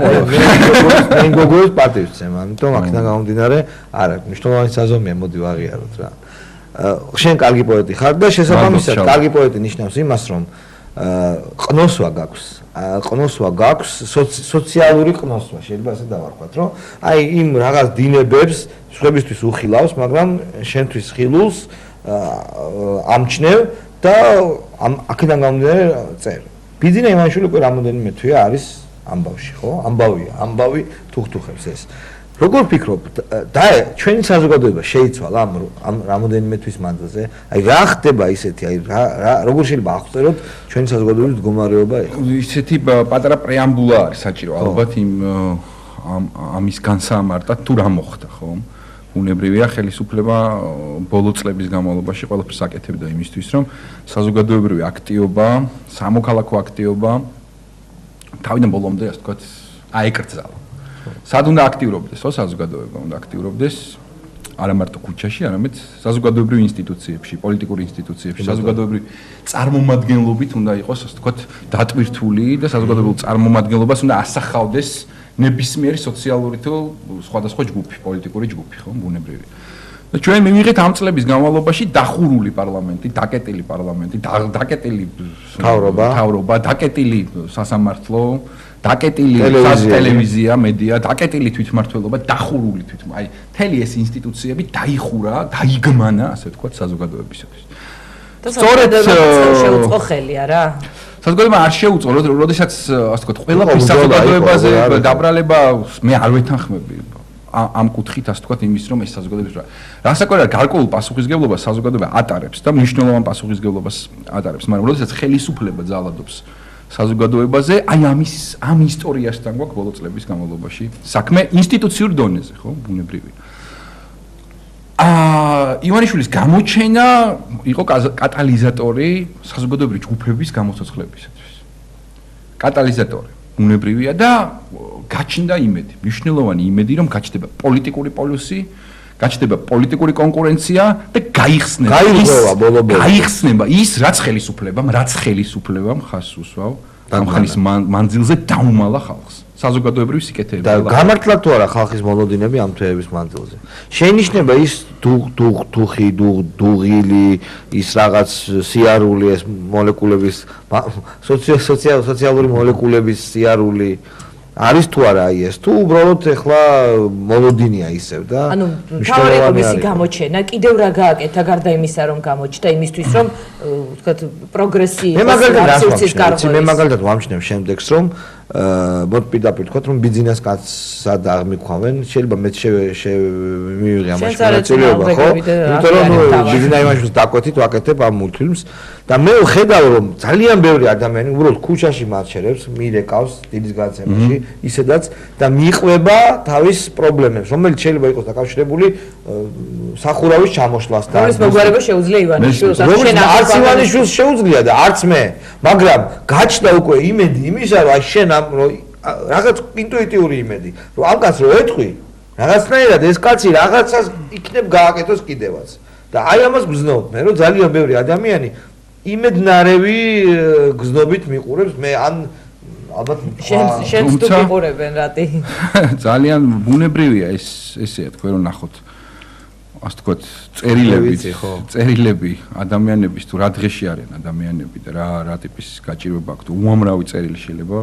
მე გოგოებს პატივს ვცემ, ამიტომ აქედან გამომდინარე, არა, მნიშვნელოვანი საზომია, მოდი ვაღიაროთ რა. შენ კარგი პოეტი ხარ და შესაბამისად კარგი პოეტი ნიშნავს იმას, რომ ყნოსვა გაქვს, სოციალური ყნოსვა, შეიძლება ასე დავარქვათ, რომ აი იმ რაღაც დინებებს სხვებისთვის უხილავს, მაგრამ შენთვის ხილულს ამჩნევ და აქედან გამომდინარე წერ. ბიძინა ივანიშვილი უკვე რამოდენიმე თვეა არის ამბავში, ხო? ამბავი თუხთუხებს ეს. როგორ ფიქრობ და ჩვენი საზოგადოება შეიცვალა ამ რამოდენიმე თვის მანძილზე? აი რა ხდება ისეთი, აი როგორ შეიძლება აღწეროთ ჩვენი საზოგადოების მდგომარეობა? ისეთი პატარა პრეამბულა არის საჭირო ალბათ იმ ამის განსამარტად თუ რა მოხდა, ხო? უნებრივია ხელისუფლება ბოლო წლების განმავლობაში ყველაფერს აკეთებდა იმისთვის, რომ საზოგადოებრივი აქტივობა, სამოქალაქო აქტივობა თავიდან ბოლომდე, ასე ვთქვათ, აეკრძალა. სად უნდა აქტიურობდეს, ხო, საზოგადოება უნდა აქტიურობდეს არა მარტო ქუჩაში, არამედ საზოგადოებრივ ინსტიტუციებში, პოლიტიკურ ინსტიტუციებში, საზოგადოებრივ წარმომადგენლობით უნდა იყოს, ასე ვთქვათ, დატვირთული და საზოგადოებრივ წარმომადგენლობას უნდა ასახავდეს ნებისმიერი სოციალური თუ სხვადასხვა ჯგუფი, პოლიტიკური ჯგუფი, ხო, ბუნებრივია. და ჩვენ მივიღეთ ამ წლების განმავლობაში დახურული პარლამენტი, დაკეტილი პარლამენტი, დაკეტილი მთავრობა, დაკეტილი სასამართლო, დაკეტილი ტელევიზია, მედია, დაკეტილი თვითმმართველობა, დახურული თვითმმართველობა. აი, მთელი ეს ინსტიტუციები დაიხურა, დაიგმანა, ასე ვთქვათ, საზოგადოებისათვის. და საზოგადოება შეუწყო ხელი, არა? საზოგადოება არ შეუწყო, როდესაც, ასე ვთქვათ, ყველაფრის საზოგადოებაზე დაბრალება მე არ ვეთანხმები. ამ კუთხით, ასე ვთქვათ, იმის რომ ეს საზოგადოება რასაკვირველია გარკვეულ პასუხისმგებლობას საზოგადოება ატარებს და მნიშვნელოვან პასუხისმგებლობას ატარებს, მაგრამ როდესაც ხელისუფლება ძალადობს საზოგადოებაზე, აი ამ ისტორიასთან გვაქვს ბოლო წლების განმავლობაში საქმე ინსტიტუციურ დონეზე, ხო, ბუნებრივია. ივანიშვილის გამოჩენა იყო კატალიზატორი საზოგადოებრივი ჯგუფების გამოცოცხლებისათვის. კატალიზატორი ბუნებრივია და გაჩნდა იმედი, მნიშვნელოვანი იმედი, რომ გაჩნდება პოლიტიკური პოლუსი, გაჩნდება პოლიტიკური კონკურენცია და გაიხსნება ის, რაც ხელისუფლებამ ხაზს უსვავ ამ ხანის მანძილზე დაუმალა ხალხს. საზოგადოებრივი სიკეთეები და გამართლა თუ არა ხალხის მოლოდინები ამ თვეების მანძილზე. შეინიშნება ის დუღი, დუღილი, ის რაღაც სიარული, ეს მოლეკულების სოციალური მოლეკულების სიარული არის თუ არა აი ეს თუ უბრალოდ ეხლა მოლოდინია ისევ და ანუ თავი მისი გამოჩენა კიდევ რა გააკეთა გარდა იმისა რომ გამოჩნდა იმისთვის რომ ვთქვათ პროგრესი მე მაგალითად ვამჩნევ შემდეგს რომ მოდპიდაპირ თქვა რომ ბიზნეს კაცსად აღმიქვამენ შეიძლება მე მივიღე ამაში მონაწილეობა ხო იმიტომ რომ ბიზნეს იმაშს დაკვეთით ვაკეთებ ამ მულტფილმს და მე ვხედავ რომ ძალიან ბევრი ადამიანი უბრალოდ ქუჩაში მარჩერებს მირეკავს დილის განცემაში ისედაც და მიყვება თავის პრობლემებს რომელიც შეიძლება იყოს დაკავშირებული სახურავის ჩამოშლასთან რომლის მოგვარება შეუძლია ივანიშვილს არც ივანიშვილს შეუძლია და არც მე მაგრამ გაჩნდა უკვე იმედი იმისა რომ აი შენ რაღაც ინტუიტიური იმედი რომ ამ კაცს რო ეთქვი რაღაცნაირად ეს კაცი რაღაცას იქნებ გააკეთოს კიდევაც და აი ამას გზნობ მე რომ ძალიან ბევრი ადამიანი იმედნარევი გზნობით მიყურებს მე ან ალბათ შენს თუ მიყურებენ რატი ძალიან ბუნებრივია ესეა თქვენ რომ ნახოთ ასე ვთქვათ წერილები ადამიანების თუ რა დღეში არიან ადამიანები და რა ტიპის გაჭირვება აქვთ უამრავი წერილი შეიძლება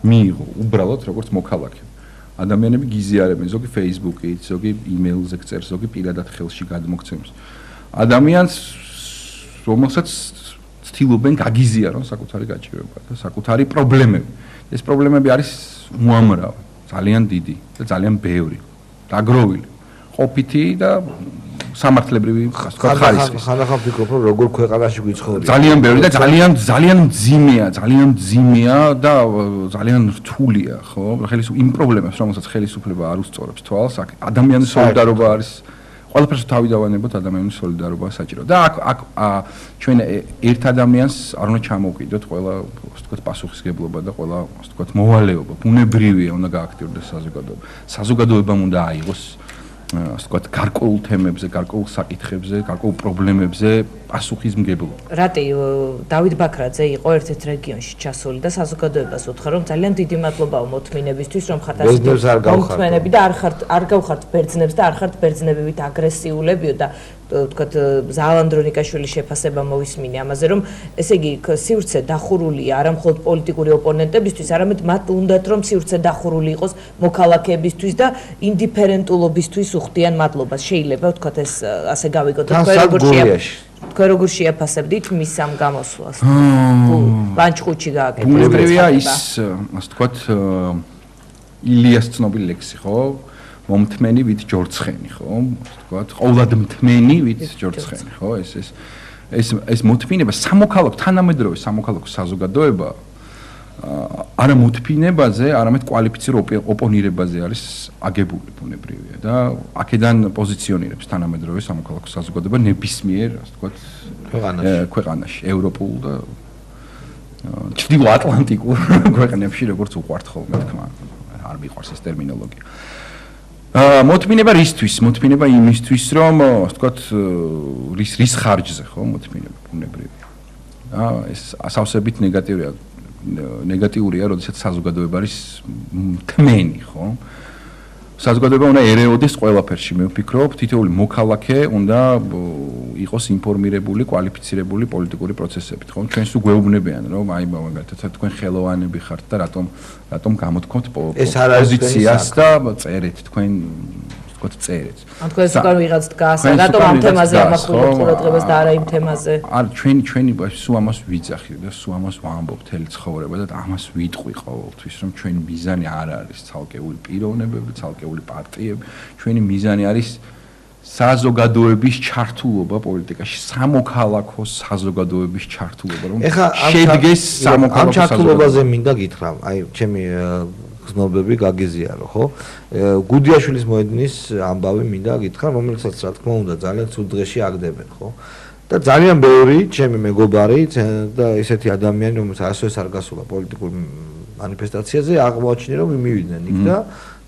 მიიღო უბრალოდ როგორც მოქალაქე ადამიანები გიზიარებენ ზოგი Facebook-ით ზოგი email-ზე წერს ზოგი პირადად ხელში გადმოგცემს ადამიანს რომელსაც ცდილობენ გაგიზიარონ საკუთარი გაჭირვება და საკუთარი პრობლემები ეს პრობლემები არის უამრავი ძალიან დიდი და ძალიან ბევრი დაგროვილი ყოფითი და სამართლებრივი ხარისხის. ხანახან ვფიქრობ, რომ როგორ ქვეყანაში გვიცხოვრია. ძალიან ბევრი და ძალიან მძიმეა და ძალიან რთულია, ხო? იმ პრობლემებს, რომელსაც ხელისუფლება არ უსწორებს თვალს, ადამიანის სოლიდარობა არის ყველაფერს თავი დავანებოთ ადამიანის სოლიდარობა საჭირო. და აქ ჩვენ ერთ ადამიანს არ უნდა ჩამოვყიდოთ ყველა, ასე ვთქვათ, პასუხისმგებლობა და ყველა, ასე ვთქვათ, მოვალეობა. ბუნებრივია უნდა გააქტიურდეს საზოგადოება. საზოგადოებამ უნდა აიღოს ასე ვთქვათ, გარკვეულ თემებზე, გარკვეულ საკითხებზე, გარკვეულ პრობლემებზე პასუხისმგებლობა. რატი დავით ბაქრაძე იყო ერთ-ერთ რეგიონში ჩასული და საზოგადოებას უთხრა, რომ ძალიან დიდი მადლობაა მოთმინებისთვის, რომ ხართ ასეთი მომთმენები და არ გავხართ ბერძნებს და არ ხართ ბერძნებივით აგრესიულებიო და ვთქვათ ზალანდრონიკაშვილის შეფასება მოვისმინე ამაზე, რომ ესე იგი სივრცე დახურულია არა მხოლოდ პოლიტიკური ოპონენტებისთვის, არამედ მათ უნდათ რომ სივრცე დახურული იყოს მოქალაქეებისთვის და ინდიფერენტულობისთვის უხდიან მადლობას. შეიძლება ვთქვათ ეს ასე გავიგოთ, თქვენ როგორ შეაფასებდით მის ამ გამოსვლას? ლანჩხუთში გააკეთეს. ბუნებრივია ის, ასე ვთქვათ, ილიას ცნობილი ლექსი, ხო? მომთმენი ვით ჯორცხენი, ხო? ასე ვთქვათ, ყოვლად მთმენი ვით ჯორცხენი, ხო? ეს მოთმინება სამოქალაქო თანამედროვე სამოქალაქო საზოგადოება არა მოთმინებაზე, არამედ კვალიფიცირებულ ოპონირებაზე არის აგებული ბუნებრივია და აქედან პოზიციონირებს თანამედროვე სამოქალაქო საზოგადოება ნებისმიერ, ასე ვთქვათ, ქვეყანაში, ევროპულ და ჩრდილოატლანტიკურ ქვეყნებში, როგორც უყვართ ხოლმე თქმა, არ მიყვარს ეს ტერმინოლოგია. მოთმინება რისთვის? მოთმინება იმისთვის, რომ ასე ვთქვათ, რის ხარჯზე, ხო, მოთმინება ბუნებრივია. ეს ასავსებით ნეგატიურია, როდესაც საზოგადოება არის მთმენი, ხო? საზოგადოება უნდა ერეოდეს ყველაფერში, მე ვფიქრობ, თითოეული მოქალაქე უნდა იყოს ინფორმირებული, კვალიფიცირებული პოლიტიკური პროცესებით, ხო? ჩვენს უგვეუბნებიან, რომ აი მაგალითად თქვენ ხელოვანები ხართ და რატომ გამოთქვამთ პოზიციას და წერეთ თქვენ ვთქვათ წერეთ. ან თქვენ უკან ვიღაც დგას, რატომ ამ თემაზე ამახვილებთ ყურადღებას და არა იმ თემაზე? არ ჩვენი სულ ამას ვიძახი და სულ ამას ვამბობ მთელი ცხოვრება და ამას ვიტყვი ყოველთვის, რომ ჩვენი მიზანი არ არის ცალკეული პიროვნებები, ცალკეული პარტიები, ჩვენი მიზანი არის საზოგადოების ჩართულობა პოლიტიკაში, სამოქალაქო საზოგადოების ჩართულობა, რომ შედგეს სამოქალაქო საზოგადოება. ამ ჩართულობაზე მინდა გითხრა, აი ჩემი გზნობები გაგიზიარო, ხო? გუდიაშვილის მოედნის ამბავი მინდა გითხრა, რომელსაც რა თქმა უნდა ძალიან ცუდ დღეში აგდებენ, ხო? და ძალიან ბევრი ჩემი მეგობარი და ესეთი ადამიანი, რომელსაც ასოეს არ გასულა პოლიტიკურ მანიფესტაციაზე, აღმოაჩინა რომ მივიდნენ იქ და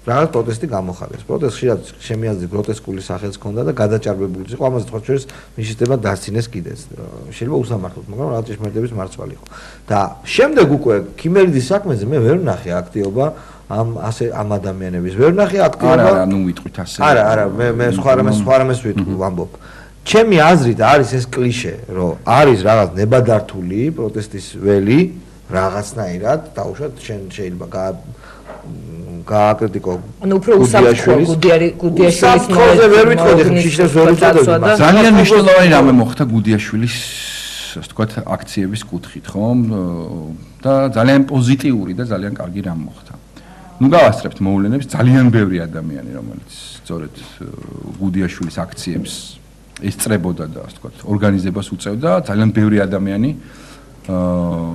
რაღაც პროტესტი გამოხარეს. პროტესტში რაც ჩემი აზრით გროტესკული სახელიც ჰქონდა და გადაჭარბებულიც იყო, ამაზე თქვა შორის მისისტემა დასცინეს კიდეც. შეიძლება უსამართლოდ, მაგრამ რაღაც ჭეშმარიტების მარცვალი იყო. და შემდეგ უკვე ქიმერიდის საქმეზე მე ვერ ვნახე აქტიობა ამ ადამიანების. ვერ ვნახე აქტიობა. არა, ნუ ვიტყვით ასე. არა, მე სხვა რამეს ვიტყვი, ვამბობ. ჩემი აზრით არის ეს კლიშე, რომ არის რაღაც ნებადართული პროტესტის ველი რაღაცნაირად, დაუშვათ შეიძლება გააკრიტიკო. ანუ უფრო უსაფრთხო გუდიაშვილის მოედნის ვერ ვიტყოდი, შიშებს ვერ უწოდებდი. ძალიან მნიშვნელოვანი რამე მოხდა გუდიაშვილის, ასე ვთქვათ, აქციების კუთხით, ხომ? და ძალიან პოზიტიური და ძალიან კარგი რამ მოხდა. ნუ გავასწრებთ მოვლენებს, ძალიან ბევრი ადამიანი, რომელიც სწორედ გუდიაშვილის აქციებს ესწრებოდა და ასე ვთქვათ, ორგანიზებას უწევდა, ძალიან ბევრი ადამიანი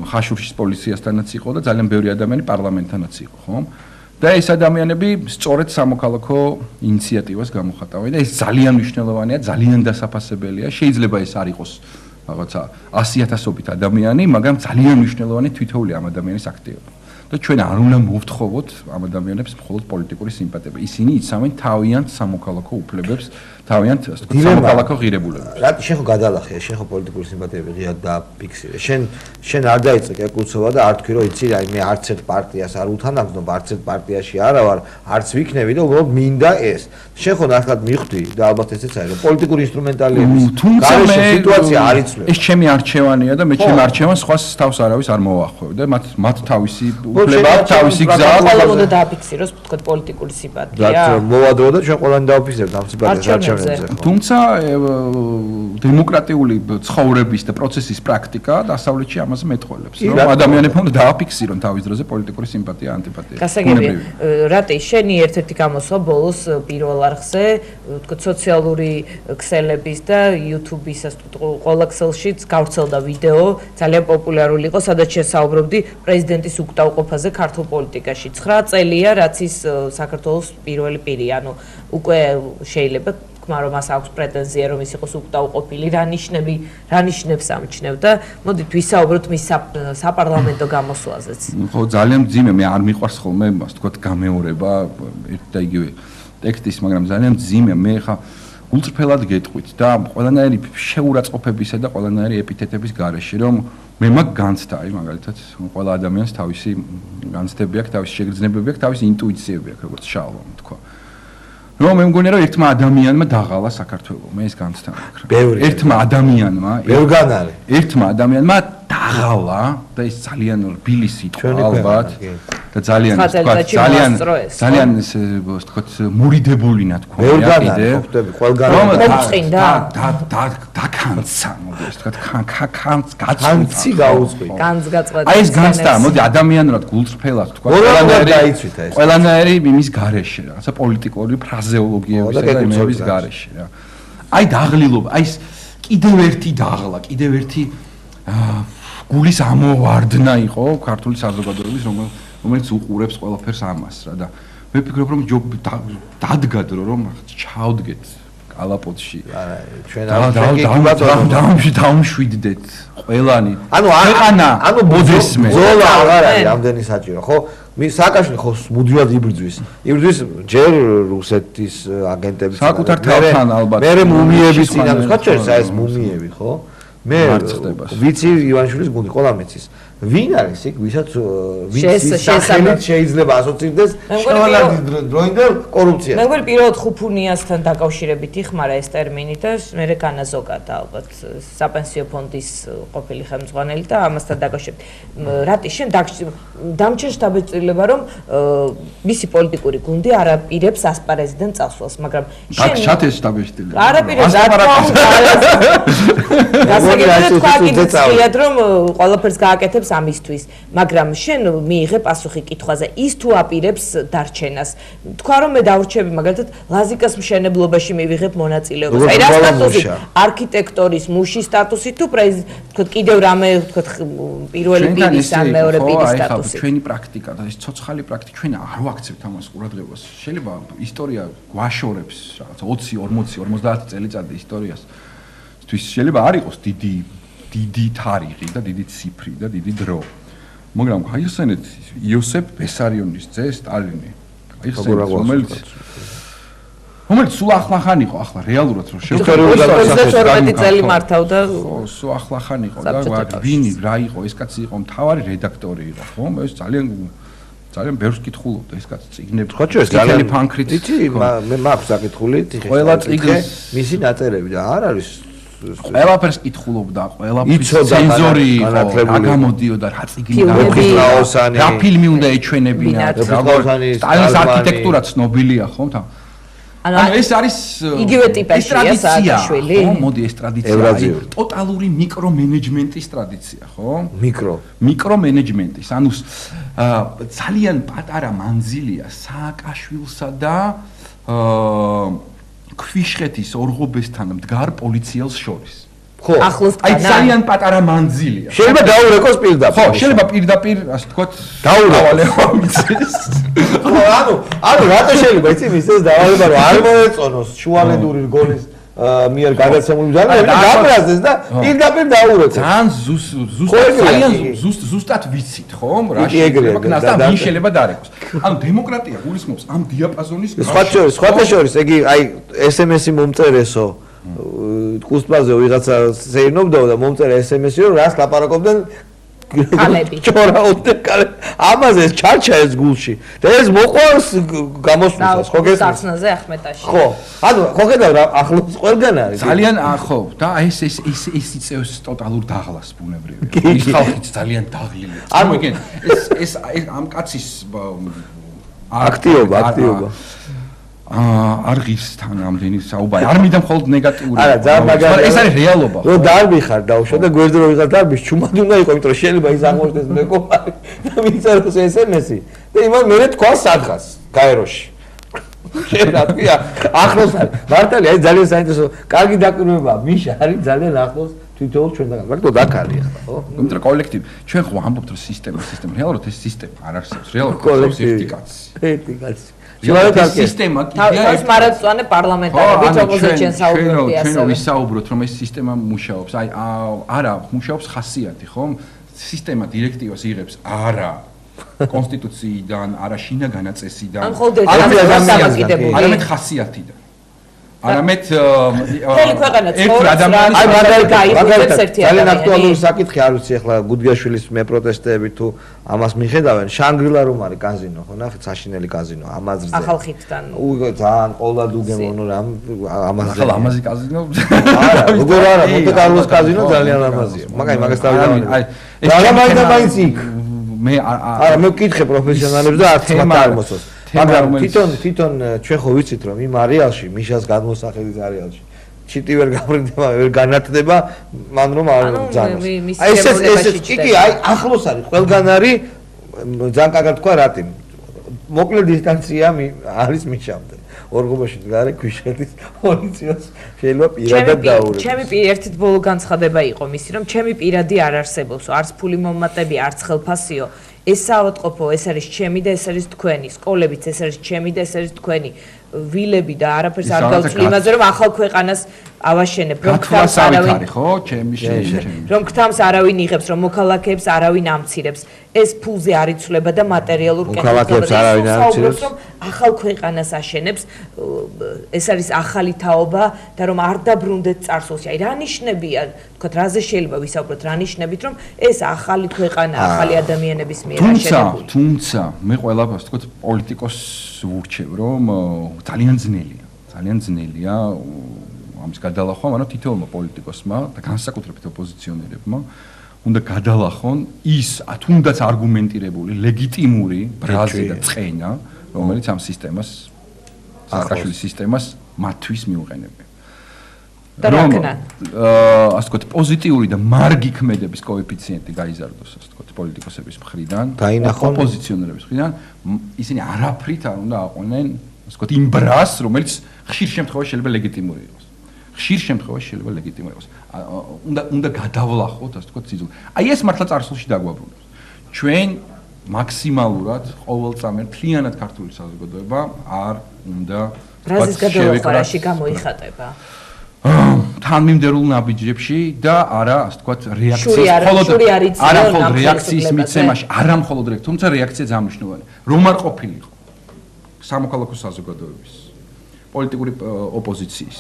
ხაშურშის პოლიციასთანაც იყო და ძალიან ბევრი ადამიანი პარლამენტთანაც იყო, ხომ? და ეს ადამიანები სწორედ სამოქალაქო ინიციატივას გამოხატავენ და ეს ძალიან მნიშვნელოვანია, ძალიან დასაფასებელია. შეიძლება ეს არ იყოს რაღაცა 100,000-ობით ადამიანი, მაგრამ ძალიან მნიშვნელოვანი თითოეული ამ ადამიანის აქტივობა. და ჩვენ არ უნდა მოვთხოვოთ ამ ადამიანებს მხოლოდ პოლიტიკური სიმპათიები. ისინი იცავენ თავიანთ სამოქალაქო უფლებებს, თავიანთ სამოქალაქო ღირებულებებს. რა შენ ხო გადალახე, შენ ხო პოლიტიკური სიმპათიები ღიად დაფიქსირე. შენ არ დაიწყე კეკულცობა და არ თქვი რომ იცი რა, მე არც ერთ პარტიას არ უთანაგზნობ, არც ერთ პარტიაში არა ვარ, არც ვიქნები და უბრალოდ მინდა ეს. შენ ხო ნახად მიხვდი და ალბათ ესეც არის რომ პოლიტიკური ინსტრუმენტალიების გარეშე სიტუაცია არ იცვლება. ეს ჩემი არჩევანია და მე ჩემ არჩევანს სხვას თავს არავის არ მოვახვევ და მათ თავისი უფლება აქვს, თავისი გზა აქვს. ყველამ უნდა დააფიქსიროს, ვთქვათ, პოლიტიკური სიმპათია. რაც მოვადრო და ჩვენ ყველანი დავაფიქსირებთ ამ სიმპათიას არჩევნებზე. თუმცა დემოკრატიული ცხოვრების და პროცესის პრაქტიკა დასავლეთში ამაზე მეტყველებს, რომ ადამიანებმა უნდა დააფიქსირონ თავის დროზე პოლიტიკური სიმპათია, ანტიპათია. გასაგებია. რატი შენი ერთ-ერთი გამოსვლა ბოლოს პირველ არხზე, ვთქვათ, სოციალური ქსელების და YouTube-ის ასე ვთქვათ, ყველა ქსელშიც გავრცელდა ვიდეო, ძალიან პოპულარული იყო, სადაც შესაუბრებდი პრეზიდენტის უკტავყოფაზე ქართულ პოლიტიკაში. 9 წელია, რაც ის საქართველოს პირველი პირი, ანუ უკვე შეიძლება რომ მას აქვს პრეტენზია რომ ის იყოს უკტავყოფილი, რა ნიშნებს ამჩნევდა. მოდით ვისაუბროთ მის საპარლამენტო გამოსვლაზეც. ხო, ძალიან მძიმე, მე არ მიყვარს ხოლმე, ასე ვთქვათ, გამეორება ერთ და იგივე ტექსტის, მაგრამ ძალიან ძიმე მე ხა გულწრფელად გეტყვით და ყველანაირი შეურაცხყოფებისა და ყველანაირი ეპითეტების გარეშე რომ მე მაგ განცდა, აი მაგალითად ყველა ადამიანს თავისი განცდები აქვს, თავისი შეგრძნებები აქვს, თავისი ინტუიციები აქვს, როგორც შალვამ თქვა. რომ მე მგონია რომ ერთმა ადამიანმა დაღალა საქართველო, მე ეს განცდა მაქვს. ერთმა ადამიანმა, ერთმა ადამიანმა დაღალა და ეს ძალიან რბილი სიტყვა ალბათ და ძალიან თქვა ძალიან ესე ვთქვათ მურიდებული ნათქვამია კიდე. დაკანცა, მოდი ეს თქვათ განცი გაუწყვი. აი ეს განცდა, მოდი ადამიანურად გულწრფელად თქვა ყველანაირი იმის გარეშე, რაღაცა პოლიტიკური ფრაზეოლოგიების და იმების გარეშე რა. აი დაღლილობა, აი ეს კიდევ ერთი დაღლა, კიდევ ერთი გულის ამოვარდნა იყო ქართული საზოგადოების, რომელიც უყურებს ყველაფერს ამას რა და მე ვფიქრობ რომ დადგად რომ ჩავდგეთ კალაპოტში. დავამშვიდდეთ ყველანი. ანუ ბოდესმე. ზოლა აღარ არის ამდენი საჭირო, ხო? სააკაშვილი ხო მუდმივად იბრძვის ჯერ რუსეთის აგენტების საკუთარ თავთან ალბათ მე მუმიების წინაშე სხვა შეიძლება ეს მუმიები ხო მე ვიცი ივანიშვილის გუნდი ყველა მეცის ვინ არის იქ ვისაც სახელით შეიძლება ასოცირდეს შევალადის დროინდელ კორუფციას მე მგონი პირველად ხუფუნიასთან დაკავშირებით იხმარა ეს ტერმინი და მე განაზოგა და ალბათ საპენსიო ფონდის ყოფილი ხელმძღვანელი და ამასთან დაკავშირებით რატი შენ დამჩენ შტაბ-წრილება რომ მისი პოლიტიკური გუნდი არ აპირებს ასპარეზიდან წასვლას მაგრამ შენ შათეს შტაბ-წრილება არ აპირებს გასაგებია რომ ყველაფერს გააკეთებს ამისთვის, მაგრამ შენ მიიღე პასუხი კითხვაზე, ის თუ აპირებს დარჩენას. თქვა რომ მე დავრჩები მაგალითად ლაზიკას მშენებლობაში მივიღებ მონაწილეობას. აი რა სტატუსი? არქიტექტორის მუშის სტატუსი თუ თქვა კიდევ რამე თქვა პირველი პირის ან მეორე პირის სტატუსი. ჩვენი პრაქტიკა და ეს ცოცხალი პრაქტიკა ჩვენ არ ვაქცევთ ამას ყურადღებას. შეიძლება ისტორია გვაშორებს რაღაც 20, 40, 50 წელიწადი ისტორიას. თვის შეიძლება არ იყოს დიდი თარიღი და დიდი ციფრი და დიდი დრო. მაგრამ გაიხსენეთ იოსებ ბესარიონის ძე სტალინი. გაიხსენეთ რომელიც სულ ახლახან იყო, ახლა რეალურად რომ შევხედოთ 24 წელი მართავდა. ხო, სულ ახლახან იყო და ვინი რა იყო, ეს კაცი იყო მთავარი რედაქტორი იყო, ხო? ეს ძალიან ბევრს კითხულობდა ეს კაცი წიგნებს. ხო, ეს ძალიან ფანქრით. მე მაქვს საკითხული, ყველა წიგნის მისი ნაწერები და არ არის ყველაფერს კითხულობდა, ყველაფერს ცენზორი იყო, რა გამოდიოდა, რა წიგნი გამოდიოდა, რა ფილმი უნდა ეჩვენებინა, სტალინის არქიტექტურა ცნობილია, ხო? ანუ ეს არის იგივე ტიპაშია სააკაშვილი. ხო, მოდი ეს ტრადიცია, ტოტალური მიკრომენეჯმენტის ტრადიცია, ხო? მიკრომენეჯმენტის, ანუ ძალიან პატარა მანძილია სააკაშვილსა და ქვიშხეთის ორღობესთან მდგარ პოლიციელს შორის. ხო, აი ძალიან პატარა მანძილია. შეიძლება დაურეკოს პირდაპირ. ხო, შეიძლება პირდაპირ, ასე ვთქვათ, დაუვალება მიწის. ანუ რატო შეიძლება იცი მისეს დავალება რომ არ მოეწონოს შუალედური რგოლის მიერ გადაცემული ძალები და გაბრაზდეს და პირდაპირ დაურეკოს. ძალიან ზუსტად ვიცით, ხო? რა შეიძლება ქნას და ვინ შეიძლება დარეკოს. ანუ დემოკრატია გულისხმობს ამ დიაპაზონის სხვა შორის, იგი აი SMS-ი მომწერესო კუსტბაზე ვიღაცა შეირნობდა და მომწერა SMS-ი რომ რას ლაპარაკობდნენ კალები. ჩორაოდენ კალები. ამაზე ეს ჩარჩა ეს გულში. და ეს მოყვარს გამოსვლას, ხო გესმის? სახსნაზე ახმეტაში. ხო. ანუ ხო ხედავ რა ახლოს ყველგან არის. ძალიან ხო და ეს იწევს ტოტალურ დაღლას ბუნებრივია. ის ხალხიც ძალიან დაღლილია. ანუ igen ეს ამ კაცის აქტიობა არ ღირს თან ამდენი საუბარი. არ მინდა მხოლოდ ნეგატიური. არა, ძალიან მაგარია. ეს არის რეალობა. რომ დარბიხარ დავშვა და გვერდზე რომ ვიღაც დარბის, ჩუმად უნდა იყო, იმიტომ რომ შეიძლება ის აღმოჩნდეს მეკობარი და მიწეროს SMS-ი და იმან მერე თქვა სადღაც, გაეროში. შენ რა თქვია? ახლოს არის. მართალი, აი ძალიან საინტერესო. კარგი დაკვირვებაა. მიშა არის ძალიან ახლოს თვითონ ჩვენთან. მაგდო დაკარია ხო? იმიტომ რომ კოლექტივი, ჩვენ ხო ვამბობთ რომ სისტემა, რეალურად ეს სისტემა არ არსებობს. რეალურად არსებობს ერთი კაცი. ერთი კაცი. ეს სისტემა კიდია ეს მარადწვანე პარლამენტარებით როგორც ჩვენ საუბრობთ ასე. ჩვენ ვისაუბროთ რომ ეს სისტემა მუშაობს. აი არა, მუშაობს ხასიათი, ხო? სისტემა დირექტივას იღებს არა კონსტიტუციიდან, არა შინაგან წესიდან, არამედ ხასიათიდან. არამედ მთელი ქვეყანა ძალიან აქტუალური საკითხი არ ვიცი ახლა გუდიაშვილის მეპროტესტები თუ ამას მიხედავენ შანგრილა რომ არის კაზინო ხო ნახეთ საშინელი კაზინო ამაზრზე ახალხითთან ძალიან ყოლად უგემოვნო რამ ამაზრზე ახლა ამაზი კაზინო არა როგორ არა მონტე-კარლოს კაზინო ძალიან ამაზია მაგას დავიდავენ რა მაინც იქ მე არა მე ვკითხე პროფესიონალებს და არც მათ არ მოსწონს მაგრამ თვითონ ჩვენ ხო ვიცით რომ იმ არეალში მიშას გადმოსახედის არეალში ჩიტი ვერ გაბრინდება ვერ განათდება მან რომ არ ძანოს აი ეს კი აი ახლოს არის ყველგან არის ძალიან კარგად თქვა რატი მოკლე დისტანცია არის მიშამდე ორგობაში გარე ქვიშხეთის პოლიციას შეიძლება პირადად დაურეკოს ჩემი ერთით ბოლო განცხადება იყო მისი რომ ჩემი პირადი არ არსებობს არც ფული მომატები არც ხელფასიო ეს საავადმყოფო ეს არის ჩემი და ეს არის თქვენი სკოლებიც ეს არის ჩემი და ეს არის თქვენი ვილები და არაფერს არ გავწვი იმაზე რომ ახალ ქვეყანას ავაშენებ რომ გთამს არავინ ხო ჩემი რომ გთამს არავინ იღებს რომ მოქალაქეებს არავინ ამცირებს ეს ფულზე არ იცვლება და მატერიალურ მოქალაქეებს არავინ არ ამცირებს რომ ახალ ქვეყანას აშენებს ეს არის ახალი თაობა და რომ არ დაბრუნდეთ წარსულში აი რა ნიშნებია თქვა რაზე შეიძლება ვისაუბროთ რა ნიშნებით რომ ეს ახალი ქვეყანა ახალი ადამიანების მიერ აშენებული თუმცა მე ყველაფერს თქვა პოლიტიკოსს ვურჩევ რომ ძალიან ძნელია ამის გადალახვა, მაგრამ თითოეულმა პოლიტიკოსმა და განსაკუთრებით ოპოზიციონერებმა უნდა გადალახონ ის თუნდაც არგუმენტირებული, ლეგიტიმური ბრაზი და წყენა, რომელიც ამ სისტემას, სააკაშვილის სისტემას მათთვის მიუყენებია. და რა ქნა? ასე ვთქვათ, პოზიტიური და მარგი ქმედების კოეფიციენტი გაიზარდოს, ასე ვთქვათ, პოლიტიკოსების მხრიდან, ოპოზიციონერების მხრიდან, ისინი არაფრით არ უნდა აყვნენ, ასე ვთქვათ, იმ ბრაზს, რომელიც ხშირ შემთხვევაში შეიძლება ლეგიტიმური იყოს. ხშირ შემთხვევაში შეიძლება ლეგიტიმური იყოს. უნდა გადავლახოთ, ასე ვთქვათ, სიზული. აი ეს მართლა წარსულში დაგვაბრუნებს. ჩვენ მაქსიმალურად ყოველწამე მთლიანად ქართული საზოგადოება არ უნდა ბრაზის გადალახვაში გამოიხატება. თანმიმდევრულ ნაბიჯებში და არა, ასე ვთქვათ, რეაქციის არა მხოლოდ რეაქციის მიცემაში, არა მხოლოდ რეაქცია, თუმცა რეაქცია ძალიან მნიშვნელოვანია. რომ არ ყოფილიყო სამოქალაქო საზოგადოების პოლიტიკური ოპოზიციის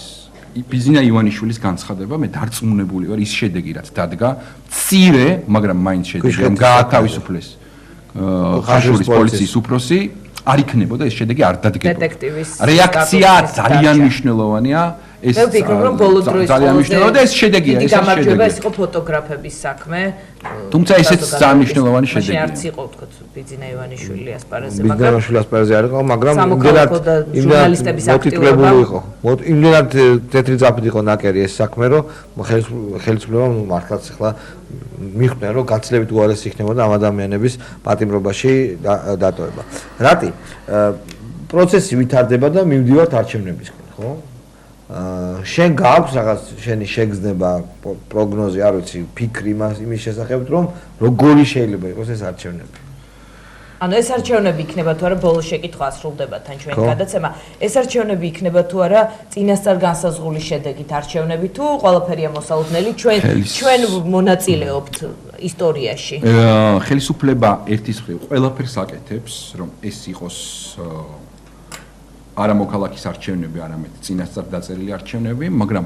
ბიზნა ივანიშვილის განცხადება მე დარწმუნებული ვარ ის შედეგი რაც დადგა მცირე მაგრამ მაინც შედეგი რომ გაათავისუფლეს ხაშურის პოლიციის უფროსი არ იქნებოდა ეს შედეგი არ დადგებოდა რეაქცია ძალიან მნიშვნელოვანია ეს ძალიან მნიშვნელოვანია და ეს შედეგია ეს გამარჯვება ეს იყო ფოტოგრაფების საქმე თუმცა ესეც ძალიან მნიშვნელოვანი შედეგია არც იყო თქო ბიზნა ივანიშვილი ასპარეზზე მაგრამ ბიზნა ივანიშვილი ასპარეზზე არ იყო მაგრამ იმდენად ჟურნალისტების აქტივობა იმდენად თეთრი ძაფით იყო ნაკერი ეს საქმე რომ ხელისუფლებამ მართლაც ახლა მიხვდნენ რომ გაცილებით უარესი იქნებოდა ამ ადამიანების პატიმრობაში დატოვება რატი პროცესი ვითარდება და მივდივართ არჩევნებისკენ ხო შენ გაქვს რაღაც შენი შეგრძნება პროგნოზი არ ვიცი ფიქრი იმის შესახებ რომ როგორი შეიძლება იყოს ეს არჩევნები ანუ ეს არჩევნები იქნება თუ არა ბოლოს შეკითხვა ასრულდება თან ჩვენი გადაცემა ეს არჩევნები იქნება თუ არა წინასწარ განსაზღვრული შედეგით არჩევნები თუ ყველაფერია მოსალოდნელი ჩვენ მონაწილეობთ ისტორიაში ხელისუფლება ერთის მხრივ ყველაფერს აკეთებს რომ ეს იყოს არა მოქალაქის არჩევნები, არამედ წინასწარ დაწერილი არჩევნები, მაგრამ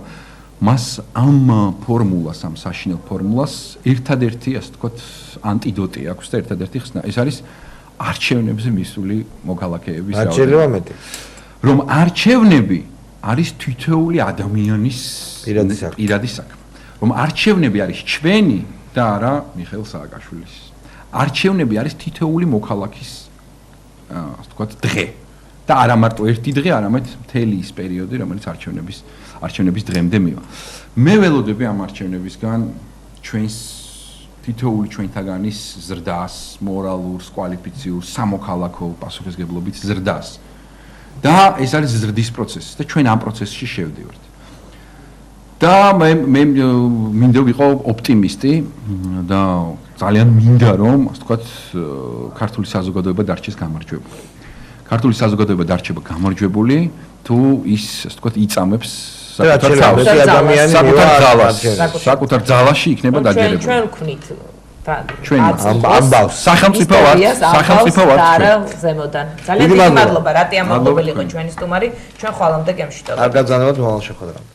მას ამ ფორმულას, ამ საშინელ ფორმულას ერთადერთი, ასე ვთქვათ, ანტიდოტი აქვს და ერთადერთი ხსნა. ეს არის არჩევნებზე მისული მოქალაქეების რაოდენობა. რომ არჩევნები არის თითოეული ადამიანის პირადი საქმე. რომ არჩევნები არის ჩვენი და არა მიხეილ სააკაშვილის. არჩევნები არის თითოეული მოქალაქის, ასე ვთქვათ, დღე. და არა მარტო ერთი დღე, არამედ მთელი ის პერიოდი, რომელიც არჩევნების დღემდე მივა. მე ველოდები ამ არჩევნებისგან ჩვენს თითოეული ჩვენთაგანის ზრდას, მორალურს, კვალიფიციურს, სამოქალაქო პასუხისგებლობით ზრდას. და ეს არის ზრდის პროცესი და ჩვენ ამ პროცესში შევდივართ. და მე მინდა ვიყო ოპტიმისტი და ძალიან მინდა რომ, ასე ვთქვათ, ქართული საზოგადოება დარჩეს გამარჯვებული. ქართული საზოგადოება დარჩება გამარჯვებული თუ ის ასე ვთქვათ იწამებს საკუთარ ძალაში იქნება დაჯერებული ჩვენ ვქნით ამბავს სახელმწიფო ვართ და არა ზემოდან. ძალიან დიდი მადლობა რატია მოგობილი იყო ჩვენი სტუმარი. ჩვენ ხვალამდე გემშვიდობებით. კარგად ზანებოთ მომავალ შეხვედრამდე.